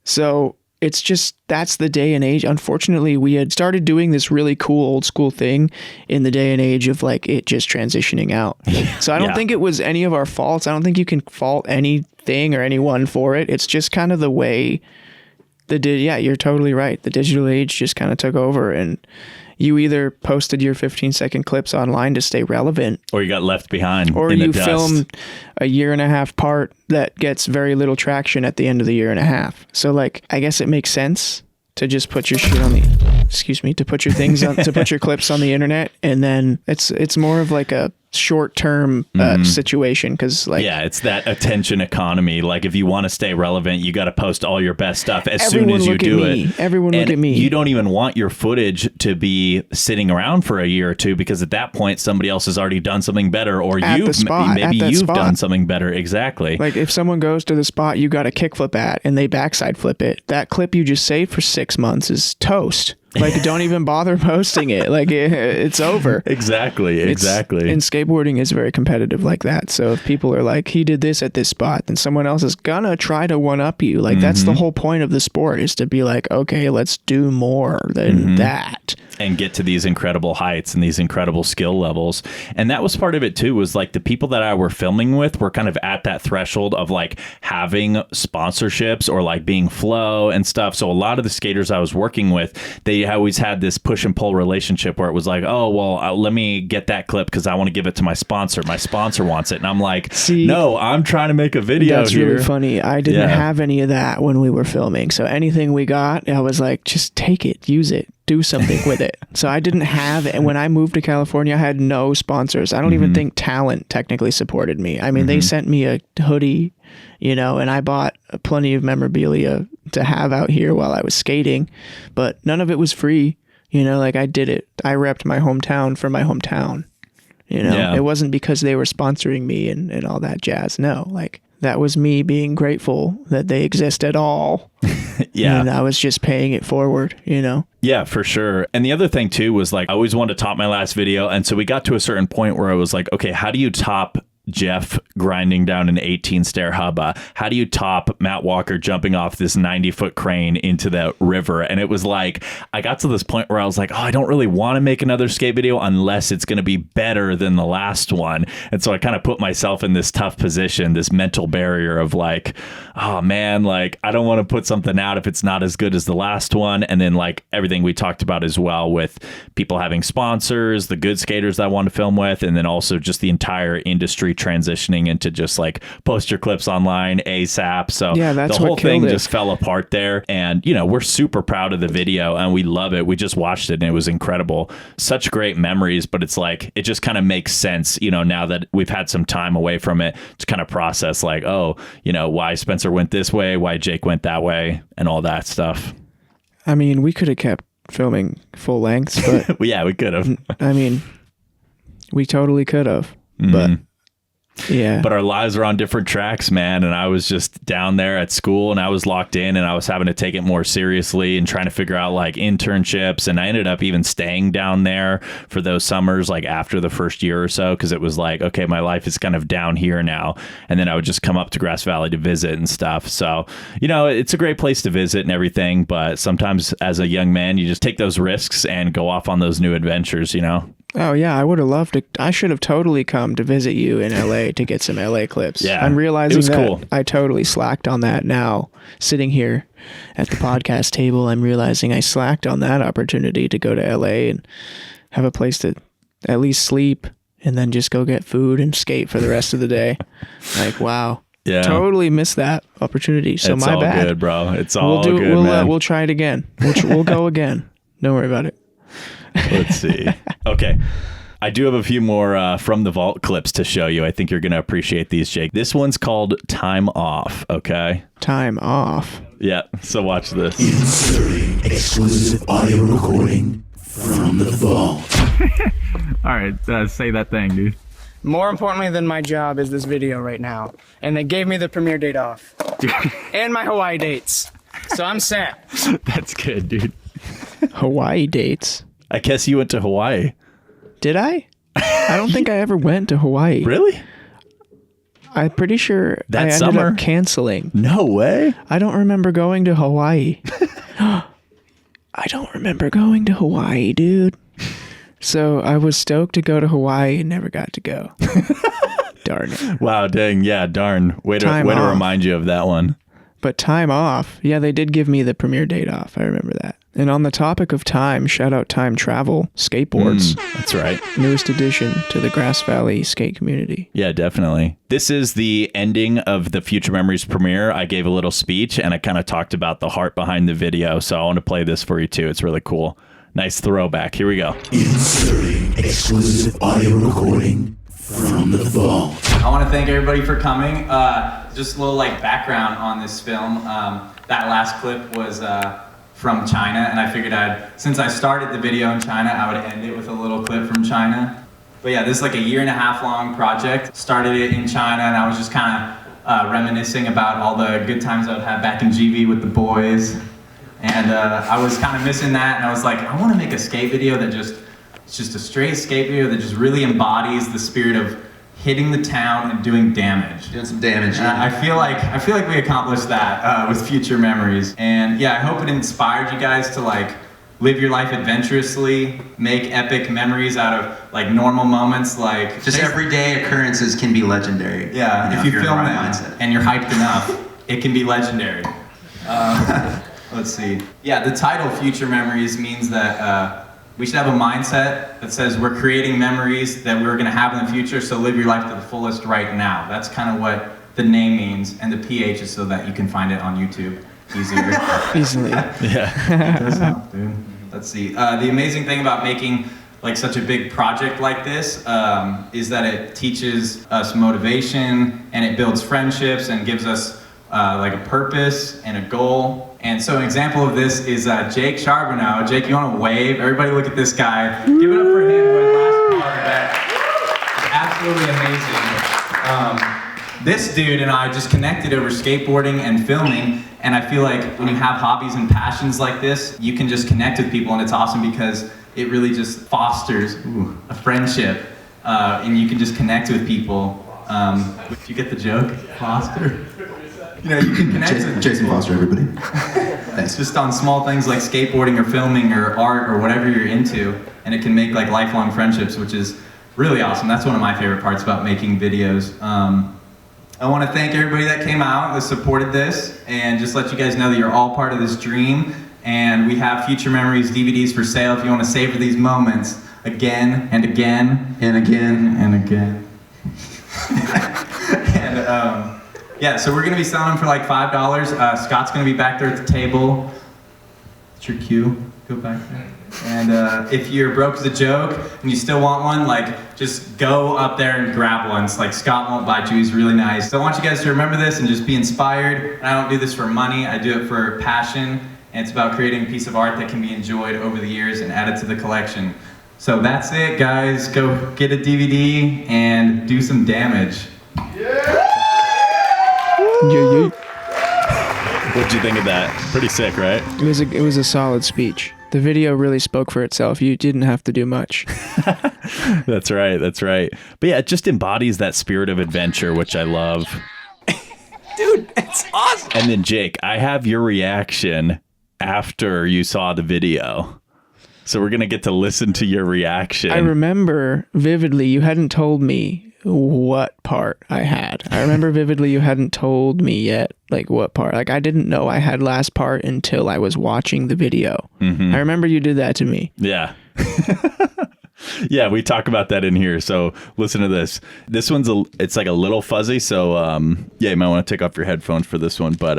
So it's just, that's the day and age. Unfortunately, we had started doing this really cool old school thing in the day and age of like it just transitioning out. So I don't think it was any of our faults. I don't think you can fault anything or anyone for it. It's just kind of the way you're totally right. The digital age just kind of took over, and you either posted your 15-second clips online to stay relevant, or you got left behind, or you filmed a 1.5-year part that gets very little traction at the end of the 1.5 years. So like, I guess it makes sense to just put your shit on to put your things on, to put your clips on the internet, and then it's more of like a short-term situation, because like, it's that attention economy. Like, if you want to stay relevant, you got to post all your best stuff as soon as you do it. Everyone look at me. You don't even want your footage to be sitting around for a year or two, because at that point somebody else has already done something better, or you've done something better. Exactly. Like, if someone goes to the spot you got a kickflip at and they backside flip it, that clip you just saved for 6 months is toast. Like, don't even bother posting it. Like, it's over. Exactly. And skateboarding is very competitive like that. So if people are like, he did this at this spot, then someone else is gonna try to one up you. Like, that's the whole point of the sport, is to be like, okay, let's do more than that. And get to these incredible heights and these incredible skill levels. And that was part of it too, was like the people that I were filming with were kind of at that threshold of like having sponsorships or like being flow and stuff. So a lot of the skaters I was working with, they always had this push and pull relationship where it was like, oh, well, let me get that clip because I want to give it to my sponsor. My sponsor wants it. And I'm like, no, I'm trying to make a video That's really funny. I didn't have any of that when we were filming. So anything we got, I was like, just take it, use it. Do something with it. So I didn't have, and when I moved to California, I had no sponsors. I don't even think Talent technically supported me. I mean, they sent me a hoodie, and I bought plenty of memorabilia to have out here while I was skating, but none of it was free. Like, I did it. I repped my hometown for my hometown. It wasn't because they were sponsoring me and all that jazz. No, like, that was me being grateful that they exist at all. And I was just paying it forward, Yeah, for sure. And the other thing too was like, I always wanted to top my last video. And so we got to a certain point where I was like, okay, how do you top Jeff grinding down an 18 stair hubba? How do you top Matt Walker jumping off this 90-foot crane into the river? And it was like, I got to this point where I was like, oh, I don't really want to make another skate video unless it's going to be better than the last one. And so I kind of put myself in this tough position, this mental barrier of like, oh man, like, I don't want to put something out if it's not as good as the last one. And then like everything we talked about as well, with people having sponsors, the good skaters that I want to film with, and then also just the entire industry transitioning into just like post your clips online ASAP. So the whole thing just fell apart there. And we're super proud of the video and we love it. We just watched it and it was incredible. Such great memories, but it's like, it just kind of makes sense, now that we've had some time away from it to kind of process like, oh, why Spencer went this way, why Jake went that way, and all that stuff. I mean, we could have kept filming full lengths, but yeah, we could have. I mean, we totally could have, but yeah, but our lives are on different tracks, man. And I was just down there at school and I was locked in and I was having to take it more seriously and trying to figure out like internships. And I ended up even staying down there for those summers, like after the first year or so, because it was like, okay, my life is kind of down here now. And then I would just come up to Grass Valley to visit and stuff. So, it's a great place to visit and everything. But sometimes as a young man, you just take those risks and go off on those new adventures, Oh yeah, I would have loved to. I should have totally come to visit you in LA to get some LA clips. Yeah, I'm realizing that cool. I totally slacked on that now. Sitting here at the podcast table, I'm realizing I slacked on that opportunity to go to LA and have a place to at least sleep and then just go get food and skate for the rest of the day. Like, wow. Yeah, totally missed that opportunity. So it's my all bad. Good, bro. It's all good, man. We'll try it again. We'll go again. Don't worry about it. Let's see. Okay. I do have a few more from the vault clips to show you. I think you're going to appreciate these, Jake. This one's called Time Off, okay? Time Off. Yeah, so watch this. Inserting exclusive audio recording from the vault. All right, say that thing, dude. More importantly than my job is this video right now. And they gave me the premiere date off. And my Hawaii dates. So I'm set. That's good, dude. Hawaii dates? I guess you went to Hawaii. Did I? I don't think I ever went to Hawaii. Really? I'm pretty sure that I ended summer? up canceling. No way. I don't remember going to Hawaii. I don't remember going to Hawaii, dude. So I was stoked to go to Hawaii and never got to go. Darn it. Wow, dang. Yeah, darn. Way to remind you of that one. But time off. Yeah, they did give me the premiere date off. I remember that. And on the topic of time, shout out Time Travel Skateboards. That's right. Newest addition to the Grass Valley skate community. Yeah, definitely. This is the ending of the Future Memories premiere. I gave a little speech and I kind of talked about the heart behind the video. So I want to play this for you too. It's really cool. Nice throwback. Here we go. Inserting exclusive audio recording from the vault. I want to thank everybody for coming. Just a little like background on this film. That last clip was from China, and I figured since I started the video in China, I would end it with a little clip from China. But yeah, this is like a 1.5 year long project. Started it in China, and I was just kind of reminiscing about all the good times I've had back in GB with the boys. And I was kind of missing that, and I was like, I want to make a skate video that it's just a straight skate video that just really embodies the spirit of hitting the town and doing damage. Doing some damage. I feel like we accomplished that with Future Memories. And yeah, I hope it inspired you guys to like live your life adventurously, make epic memories out of like normal moments. Like just everyday occurrences can be legendary. Yeah, if you film them and you're hyped enough, it can be legendary. Let's see. Yeah, the title Future Memories means that we should have a mindset that says we're creating memories that we're going to have in the future, so live your life to the fullest right now. That's kind of what the name means, and the PH is so that you can find it on YouTube easier. Easily. Yeah. It does help, dude. Let's see. The amazing thing about making like such a big project like this is that it teaches us motivation, and it builds friendships, and gives us like a purpose and a goal. And so an example of this is Jake Charbonneau. Jake, you want to wave? Everybody look at this guy. Give it up for him who had last part of that. Absolutely amazing. This dude and I just connected over skateboarding and filming, and I feel like when you have hobbies and passions like this, you can just connect with people, and it's awesome because it really just fosters a friendship, and you can just connect with people. Did you get the joke? Foster? You know, you can connect with Jason Foster, everybody. It's just on small things like skateboarding or filming or art or whatever you're into, and it can make like lifelong friendships, which is really awesome. That's one of my favorite parts about making videos. I want to thank everybody that came out that supported this, and just let you guys know that you're all part of this dream. And we have Future Memories DVDs for sale if you want to savor these moments again and again and again and again. And yeah, so we're going to be selling them for like $5. Scott's going to be back there at the table. It's your cue. Go back there. And if you're broke as a joke and you still want one, like just go up there and grab one. It's like Scott won't bite you. He's really nice. So I want you guys to remember this and just be inspired. And I don't do this for money. I do it for passion. And it's about creating a piece of art that can be enjoyed over the years and added to the collection. So that's it, guys. Go get a DVD and do some damage. Yeah. What'd you think of that? Pretty sick, right? It was a solid speech. The video really spoke for itself. You didn't have to do much. That's right. That's right. But yeah, it just embodies that spirit of adventure, which I love. Dude, it's awesome. And then Jake, I have your reaction after you saw the video. So we're going to get to listen to your reaction. I remember vividly you hadn't told me what part I had. I remember vividly you hadn't told me yet, like what part. Like I didn't know I had last part until I was watching the video. Mm-hmm. I remember you did that to me. Yeah. Yeah, we talk about that in here. So listen to this. This one's it's like a little fuzzy. So yeah, you might want to take off your headphones for this one. But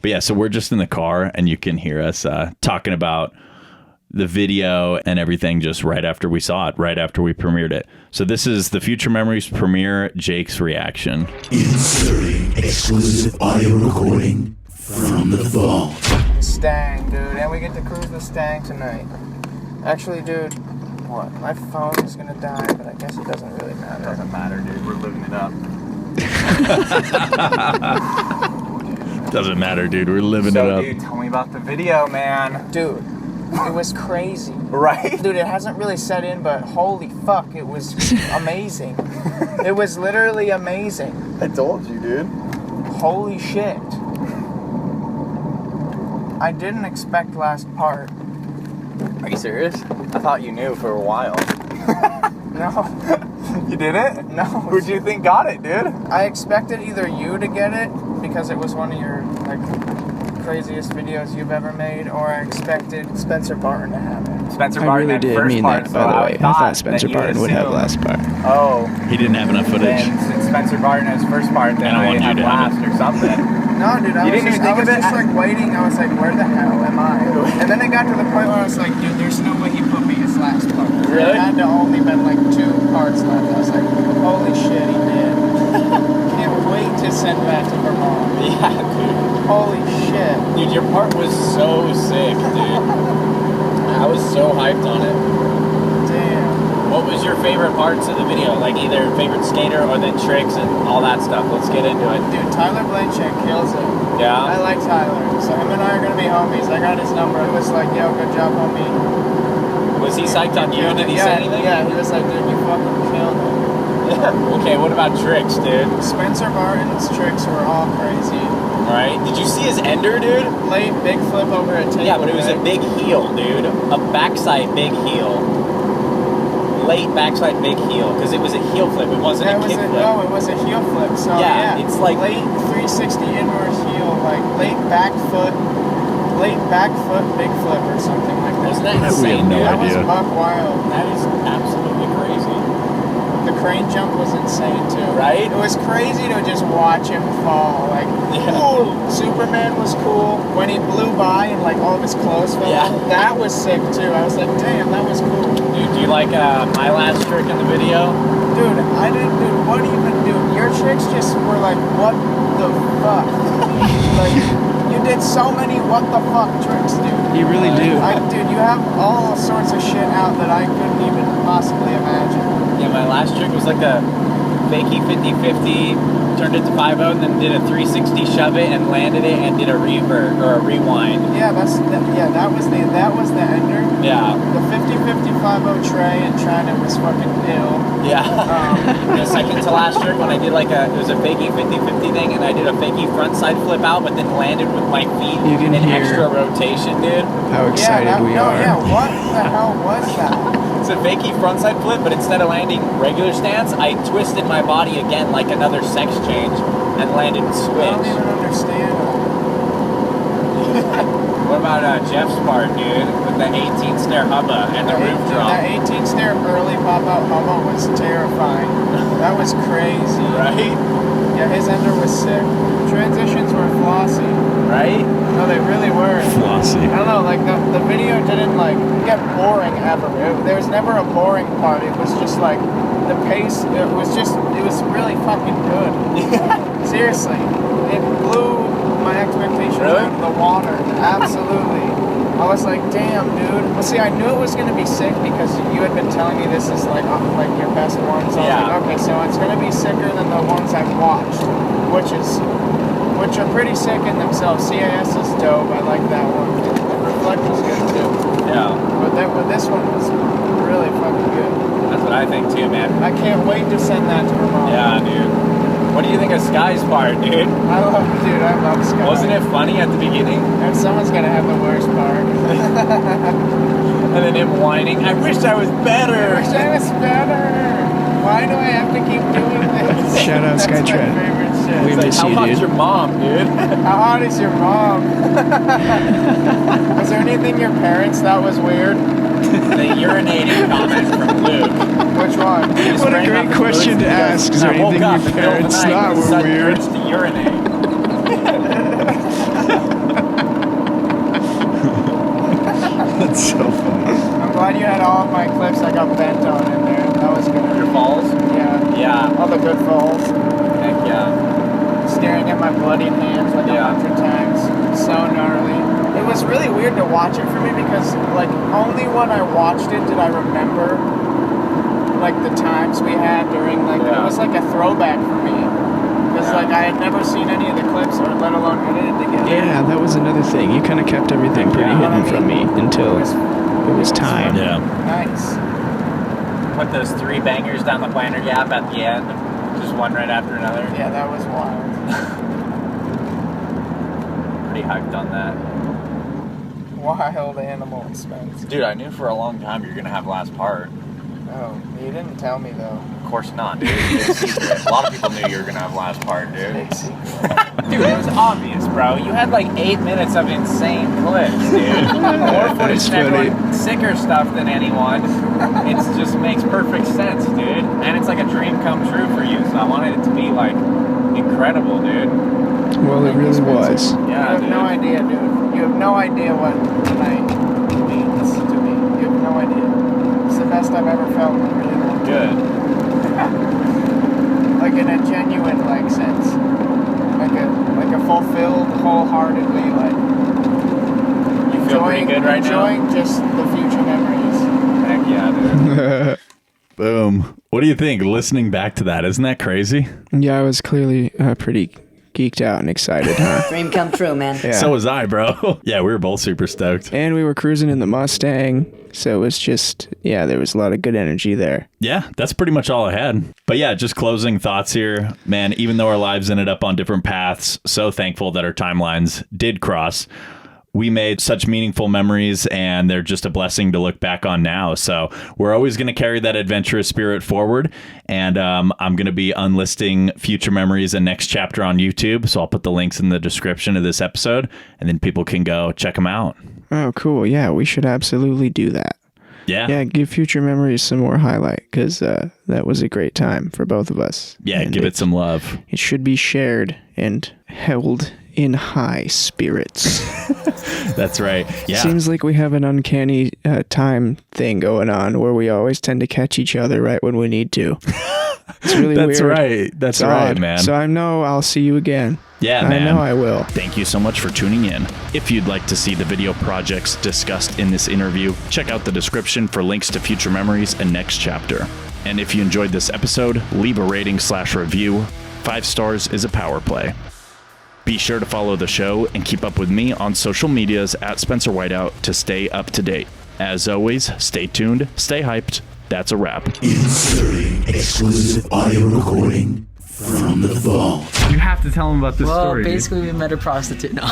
yeah, so we're just in the car and you can hear us talking about the video and everything just right after we saw it, right after we premiered it. So this is the Future Memories premiere, Jake's reaction. Inserting exclusive audio recording from the vault. Stang, dude, and we get to cruise the Stang tonight. Actually, dude, what? My phone is gonna die, but I guess it doesn't really matter. It doesn't matter, dude. We're living it up. Doesn't matter, dude. We're living it up. Dude, tell me about the video, man. Dude, it was crazy. Right? Dude, it hasn't really set in, but holy fuck, it was amazing. It was literally amazing. I told you, dude. Holy shit. I didn't expect last part. Are you serious? I thought you knew for a while. No. You didn't? No. Who do you think got it, dude? I expected either you to get it, because it was one of your, like, craziest videos you've ever made, or I expected Spencer Barton to have it. Spencer I Barton really had did first mean part, that, so by the way. I thought Spencer that you Barton would have assume- last part. Oh. He didn't have enough footage. Then since Spencer Barton has first part, then And I I wanted you had to have last or something. No, dude, I You was didn't just, even think I was of it? just like waiting. I was like, where the hell am I? And then it got to the point where I was like, dude, there's no way he put me as last part. Really? There had to only been like 2 parts left. I was like, holy shit, he did. Can't wait to send that to Vermont. Yeah, dude. Holy shit. Dude, your part was so sick, dude. I was so hyped on it. Damn. What was your favorite parts of the video? Like either favorite skater or then tricks and all that stuff. Let's get into it. Dude, Tyler Blanchett kills it. Yeah? I like Tyler. So him and I are going to be homies. I got his number. It was like, yo, good job, homie. Was he psyched on you? Did he say anything? Yeah, he was like, dude, you fucking killed it. Okay, what about tricks, dude? Spencer Barton's tricks were all crazy. Right? Did you see his ender, dude? Late big flip over a table. Yeah, but it was a big heel, dude. A backside big heel. Late backside big heel, because it was a heel flip. It wasn't a kick flip. No, it was a heel flip. So Yeah, yeah, it's like- late 360 inverse heel, like late back foot big flip or something like that. Wasn't that We have insane, no dude? That idea. was buck wild. That is absolutely crazy. The crane jump was insane too. Right? It was crazy to just watch him fall. Like, ooh, Superman was cool. When he blew by and like all of his clothes fell Yeah. off, that was sick too. I was like, damn, that was cool. Dude, do you like my last trick in the video? Dude, I didn't, dude, what even, dude, your tricks just were like, what the fuck? Like, you did so many what the fuck tricks, dude. You really do. Dude, you have all sorts of shit out that I couldn't even possibly imagine. Yeah, my last trick was like a fakey 50-50, turned it to 5-0, and then did a 360 shove it and landed it and did a revert or a rewind. Yeah, that was the ender. Yeah. The 50-50-5-0 tray and China was fucking ill. Yeah. The second to last trick when I did like it was a fakey 50-50 thing, and I did a fakey front side flip out, but then landed with my feet You can in hear extra rotation, dude. How excited we are. Yeah, what the hell was that? It's a fakey frontside flip, but instead of landing regular stance, I twisted my body again like another sex change and landed switch. I don't even understand. What about Jeff's part, dude? With the 18 stair hubba and the roof drop. That 18 stair early pop-out hubba was terrifying. That was crazy. Right? Yeah, his ender was sick. Transitions were flossy. Right? No, they really were. Flossy. I don't know, like the video didn't like get boring ever. There was never a boring part. It was just like the pace. It was really fucking good. Seriously, it blew my expectations out of the water. Absolutely. I was like, damn, dude. Well, see, I knew it was gonna be sick because you had been telling me this is like your best ones. I was like, okay, so it's gonna be sicker than the ones I've watched, which are pretty sick in themselves. CIS is dope. I like that one. Reflect was good too. Yeah. But this one was really fucking good. That's what I think too, man. I can't wait to send that to Vermont. Yeah, dude. What do you think of Sky's part, dude? I love Sky. Wasn't it funny at the beginning? And someone's gonna have the worst part. And then him whining, I wish I was better. I wish I was better. Why do I have to keep doing this? Shout out That's my Skytread. favorite shit. We miss How you, hot's dude. your mom, dude? How hot is your mom? Was there anything your parents thought was weird? The urinating comment from Luke. Which one? What a great question to ask. Is there anything your parents thought were weird? To urinate. That's so funny. I'm glad you had all of my clips I got bent on in there. That was good. Your falls? Yeah. Yeah. All the good falls. Heck yeah. Staring at my bloodied hands like 100 times. So gnarly. It was really weird to watch it for me because, like, only when I watched it did I remember, like, the times we had during, like, it was like a throwback for me. Because, like, I had never seen any of the clips or let alone edited together. Yeah, that was another thing. You kind of kept everything pretty hidden from me until it was time. Yeah. Nice. Put those 3 bangers down the planter gap at the end. Just one right after another. Yeah, that was wild. Pretty hyped on that. Wild animal expense. Dude, I knew for a long time you were gonna have last part. Oh, you didn't tell me though. Of course not, dude. It's a secret. A lot of people knew you were gonna have last part, dude. Dude, it was obvious, bro. You had like 8 minutes of insane clips, dude. More footage than everyone, sicker stuff than anyone. It just makes perfect sense, dude. And it's like a dream come true for you, so I wanted it to be like incredible, dude. Well, it really was. Yeah, you have no idea, dude. You have no idea what tonight means to me. You have no idea. It's the best I've ever felt in a really long time. Good. Like in a genuine like sense. Like a fulfilled, wholeheartedly like you feel pretty good right now? Enjoying just the future memories. Heck yeah, dude. Boom. What do you think? Listening back to that, isn't that crazy? Yeah, I was clearly pretty geeked out and excited, huh? Dream come true, man. Yeah. So was I, bro. Yeah, we were both super stoked. And we were cruising in the Mustang, so it was just, yeah, there was a lot of good energy there. Yeah, that's pretty much all I had. But yeah, just closing thoughts here. Man, even though our lives ended up on different paths, so thankful that our timelines did cross. We made such meaningful memories, and they're just a blessing to look back on now. So we're always going to carry that adventurous spirit forward. And I'm going to be unlisting Future Memories and Next Chapter on YouTube. So I'll put the links in the description of this episode, and then people can go check them out. Oh, cool. Yeah, we should absolutely do that. Yeah. Yeah, give Future Memories some more highlight, because that was a great time for both of us. Yeah, and give it some love. It should be shared and held in high spirits. That's right. Yeah. Seems like we have an uncanny time thing going on where we always tend to catch each other right when we need to. It's really That's weird. right. That's It's right, odd. man. So I know I'll see you again. Yeah, I man. know I will. Thank you so much for tuning in. If you'd like to see the video projects discussed in this interview, check out the description for links to Future Memories and Next Chapter. And if you enjoyed this episode, leave a rating/review. 5 stars is a power play. Be sure to follow the show and keep up with me on social medias at Spencer Whiteout to stay up to date. As always, stay tuned, stay hyped. That's a wrap. Inserting exclusive audio recording from the vault. You have to tell them about this story. Well, basically, we met a prostitute. No.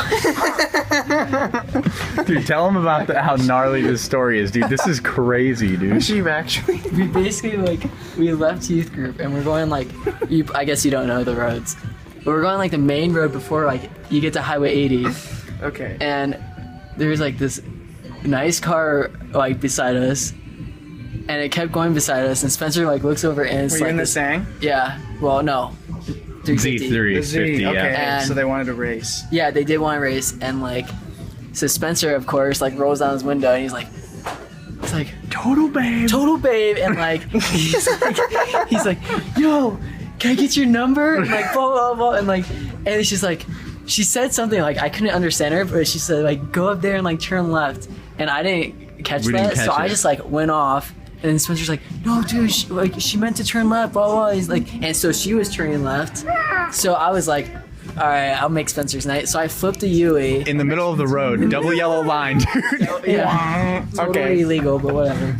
Dude, tell them about how gnarly this story is, dude. This is crazy, dude. She actually. We basically, we left youth group and we're going, I guess you don't know the roads. But we're going, the main road before, you get to Highway 80. Okay. And there's, this nice car, beside us. And it kept going beside us, and Spencer looks over and it's Were you in the Sang? Yeah. Well, no. 350. The Z. Okay. And so they wanted to race. Yeah, they did want to race, and so Spencer, of course, rolls down his window, and he's like, total babe, and he's like, yo, can I get your number? And blah blah blah, and it's just she said something I couldn't understand her, but she said go up there and turn left, and I didn't catch that, so I just went off. And then Spencer's like, no, dude, she meant to turn left, blah, blah. He's and so she was turning left. So I was like, all right, I'll make Spencer's night. So I flipped a Yui. In the middle of the road, double yellow line, dude. Yeah. Totally illegal, but whatever.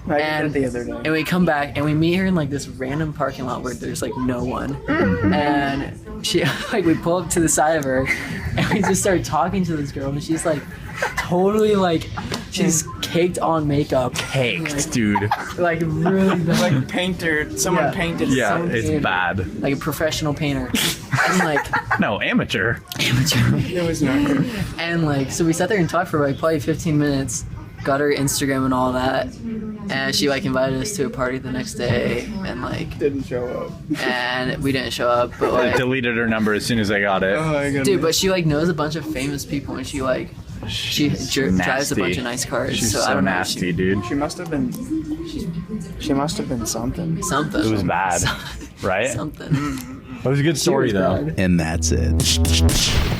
I did it the other day. And we come back and we meet her in this random parking lot where there's no one. And she, we pull up to the side of her and we just start talking to this girl, and she's totally she's caked on makeup. Caked, dude. Really bad. Painter. Someone painted. Yeah, Someone it's painted. bad. A professional painter. And no, amateur. It was not good. And so we sat there and talked for probably 15 minutes. Got her Instagram and all that. And she invited us to a party the next day, and didn't show up. And we didn't show up, but I deleted her number as soon as I got it. Oh, dude, but she knows a bunch of famous people, and she She drives a bunch of nice cars. She's so I so don't nasty, dude. She must have been. She must have been something. Something. It was bad, right? Something. It was a good story though. And that's it.